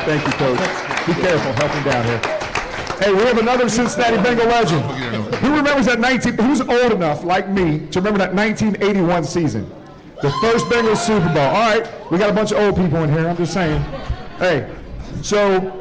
Thank you, Coach. Be careful, help him down here. Hey, we have another Cincinnati Bengal legend. Who remembers that who's old enough, like me, to remember that 1981 season? The first Bengals Super Bowl. All right, we got a bunch of old people in here, I'm just saying. Hey, so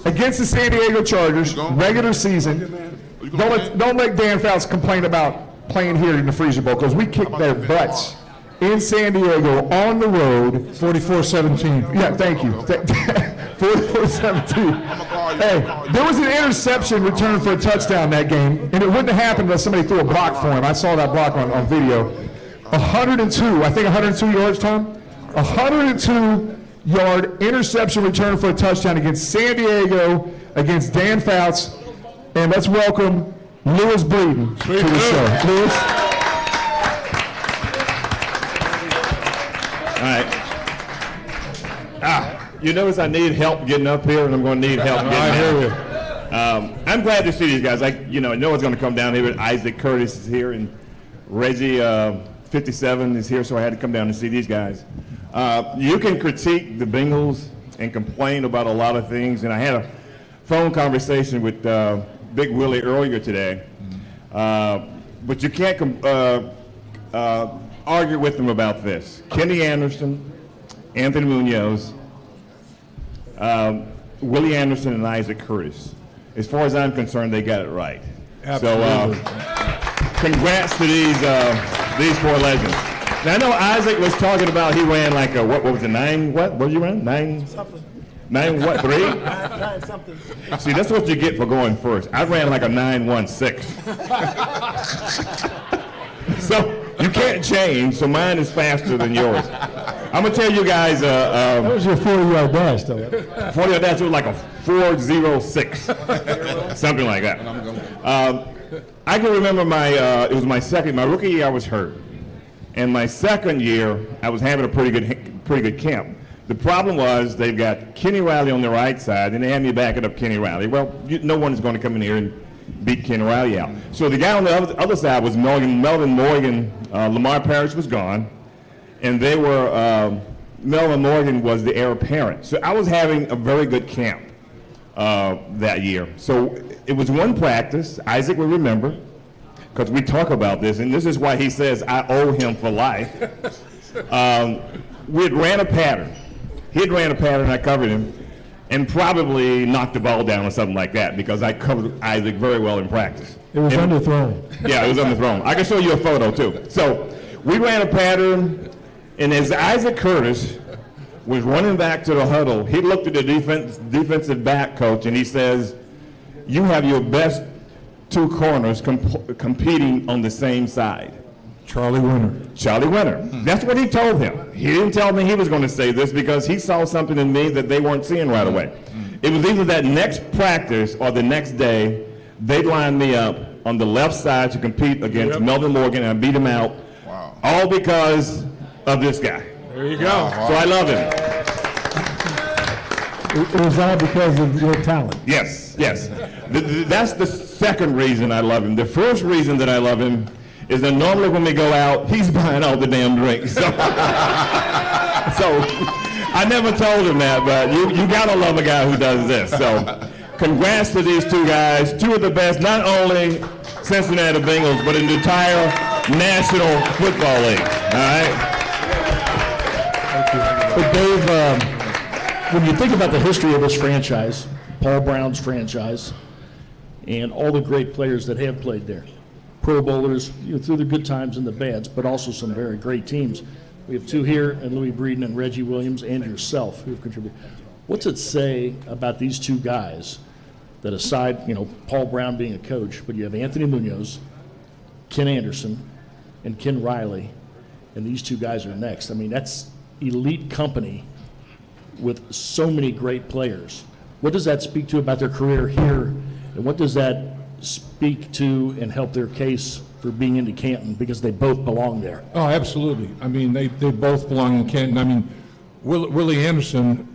against the San Diego Chargers, regular season, don't let Dan Fouts complain about playing here in the Freezer Bowl, because we kicked their butts in San Diego on the road. 44-17. Yeah, thank you. 44-17. Hey, there was an interception returned for a touchdown that game, and it wouldn't have happened unless somebody threw a block for him. I saw that block on video. 102, I think 102 yards, Tom? 102-yard interception return for a touchdown against San Diego, against Dan Fouts. And let's welcome Lewis Bleeden to the show. Lewis? All right. You notice I need help getting up here, and I'm going to need help getting down. I'm glad to see these guys. I know it's going to come down here, but Isaac Curtis is here, and Reggie 57 is here, so I had to come down and see these guys. You can critique the Bengals and complain about a lot of things, and I had a phone conversation with Big Willie earlier today, but you can't argue with them about this. Kenny Anderson, Anthony Munoz, Willie Anderson, and Isaac Curtis. As far as I'm concerned, they got it right. Absolutely. So, congrats to these four legends. Now I know Isaac was talking about he ran like a what was it 9 what did you run 9 something 9 what 3 9 something. See, that's what you get for going first. I ran like a 9.16. So you can't change. So mine is faster than yours. I'm gonna tell you guys. That was your 40-yard dash, though. 40-yard dash was like a 4.06, something like that. I can remember it was my rookie year I was hurt. And my second year, I was having a pretty good camp. The problem was they've got Kenny Riley on the right side, and they had me backing up Kenny Riley. Well, no one is going to come in here and beat Kenny Riley out. So the guy on the other side was Melvin Morgan. Lamar Parrish was gone, and they were Melvin Morgan was the heir apparent. So I was having a very good camp that year. So it was one practice. Isaac will remember, because we talk about this, and this is why he says I owe him for life. We had ran a pattern. He had ran a pattern, I covered him, and probably knocked the ball down or something like that, because I covered Isaac very well in practice. It was underthrown. Yeah, it was underthrown. I can show you a photo, too. So we ran a pattern, and as Isaac Curtis was running back to the huddle, he looked at the defensive back coach, and he says, you have your best two corners competing on the same side. Charlie Winter. Charlie Winter. That's what he told him. He didn't tell me he was going to say this, because he saw something in me that they weren't seeing right away. It was either that next practice or the next day, they lined me up on the left side to compete against Melvin Morgan, and I beat him out. Wow. All because of this guy. There you go. Wow. So I love him. It was all because of your talent. Yes. That's the second reason I love him. The first reason that I love him is that normally when we go out, he's buying all the damn drinks. So, I never told him that, but you gotta love a guy who does this. So congrats to these two guys, two of the best, not only Cincinnati Bengals, but in the entire National Football League. All right? But Dave, when you think about the history of this franchise, Paul Brown's franchise, and all the great players that have played there, Pro Bowlers, through the good times and the bads, but also some very great teams. We have two here, and Louis Breeden and Reggie Williams, and yourself, who have contributed. What's it say about these two guys that aside, Paul Brown being a coach, but you have Anthony Munoz, Ken Anderson, and Ken Riley, and these two guys are next. I mean, that's elite company with so many great players. What does that speak to about their career here, and what does that speak to and help their case for being into Canton, because they both belong there? Oh, absolutely. I mean, they both belong in Canton. I mean, Willie Anderson,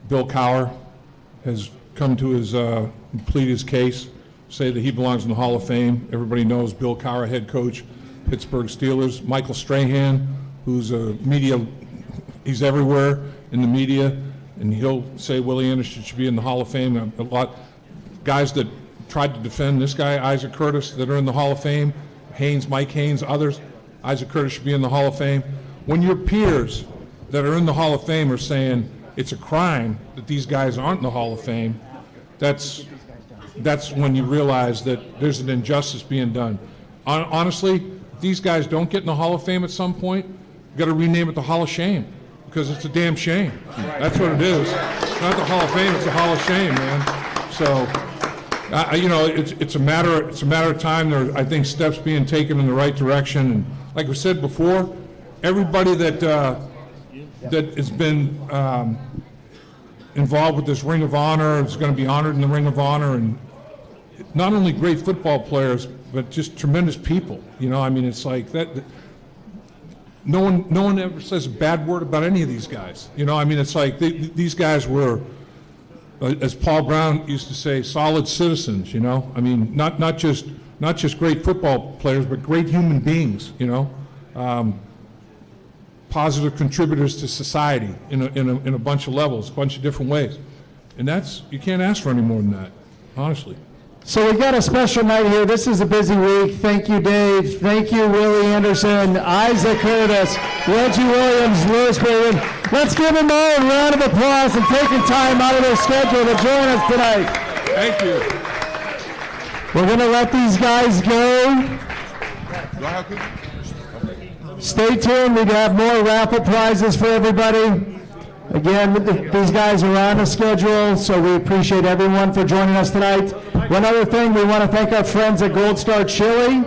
Bill Cowher has come to his plead his case, say that he belongs in the Hall of Fame. Everybody knows Bill Cowher, head coach, Pittsburgh Steelers. Michael Strahan, who's a media, he's everywhere in the media, and he'll say Willie Anderson should be in the Hall of Fame. A lot guys that tried to defend this guy, Isaac Curtis, that are in the Hall of Fame, Mike Haynes, others, Isaac Curtis should be in the Hall of Fame. When your peers that are in the Hall of Fame are saying it's a crime that these guys aren't in the Hall of Fame, that's when you realize that there's an injustice being done. Honestly, if these guys don't get in the Hall of Fame at some point, you got to rename it the Hall of Shame, because it's a damn shame. That's what it is. It's not the Hall of Fame, it's the Hall of Shame, man. So, it's a matter of time. There are, I think, steps being taken in the right direction. And like we said before, everybody that has been involved with this Ring of Honor is going to be honored in the Ring of Honor, and not only great football players, but just tremendous people. I mean, it's like that. No one ever says a bad word about any of these guys. I mean, it's like these guys were, as Paul Brown used to say, solid citizens. I mean, not just great football players, but great human beings. Positive contributors to society in a bunch of levels, a bunch of different ways, and you can't ask for any more than that, honestly. So we got a special night here. This is a busy week. Thank you, Dave. Thank you, Willie Anderson, Isaac Curtis, Reggie Williams, Louis Breeden. Let's give them all a round of applause and taking time out of their schedule to join us tonight. Thank you. We're going to let these guys go. Stay tuned. We have more raffle prizes for everybody. Again, these guys are on a schedule, so we appreciate everyone for joining us tonight. One other thing, we want to thank our friends at Gold Star Chili,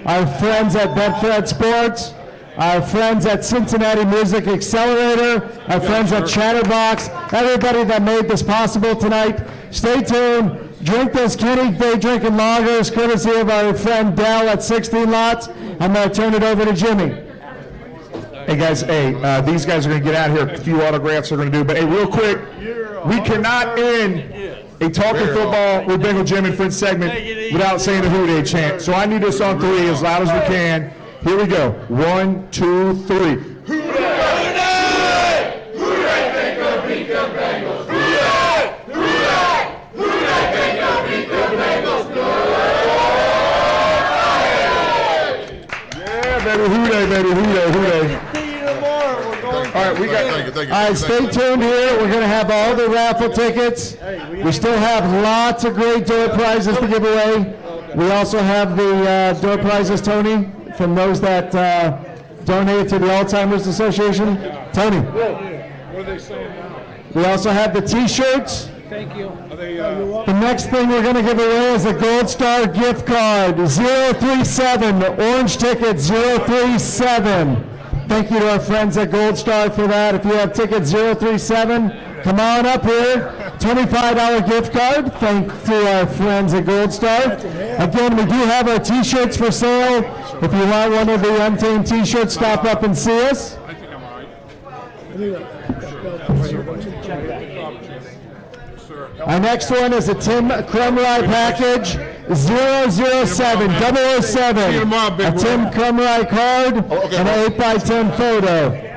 our friends at Betfred Sports, our friends at Cincinnati Music Accelerator, our friends at Chatterbox, everybody that made this possible tonight. Stay tuned. Drink those Kenny Day Drinking Lagers, courtesy of our friend Dell at 16 Lots. I'm going to turn it over to Jimmy. Hey guys, these guys are going to get out here. A few autographs are going to do, but hey, real quick, we cannot end a Talking Football with Bengal Jim and Friends segment without saying the Who Dey chant. So I need us on three as loud as we can. Here we go. 1, 2, 3. Who Dey! Who Dey Bengal beat the Bengals? Who Dey! Who Dey! Who Dey Bengal beat the Bengals? Yeah, baby, Who Dey, baby, Who Dey, Who Dey. All right, we got. Thank you. All right, stay tuned here. We're going to have all the raffle tickets. We still have lots of great door prizes to give away. We also have the door prizes, Tony, from those that donated to the Alzheimer's Association. Tony. What are they saying now? We also have the T-shirts. Thank you. The next thing we're going to give away is a Gold Star gift card, 037, orange ticket 037. Thank you to our friends at Gold Star for that. If you have ticket 037, come on up here. $25 gift card. Thank to our friends at Gold Star. Again, we do have our T-shirts for sale. If you want one of the Untamed T-shirts, stop up and see us. sir. Our next one is a Tim Krumrie package, 007, 007. See you tomorrow, big A boy. Tim Krumrie card and an 8x10 photo.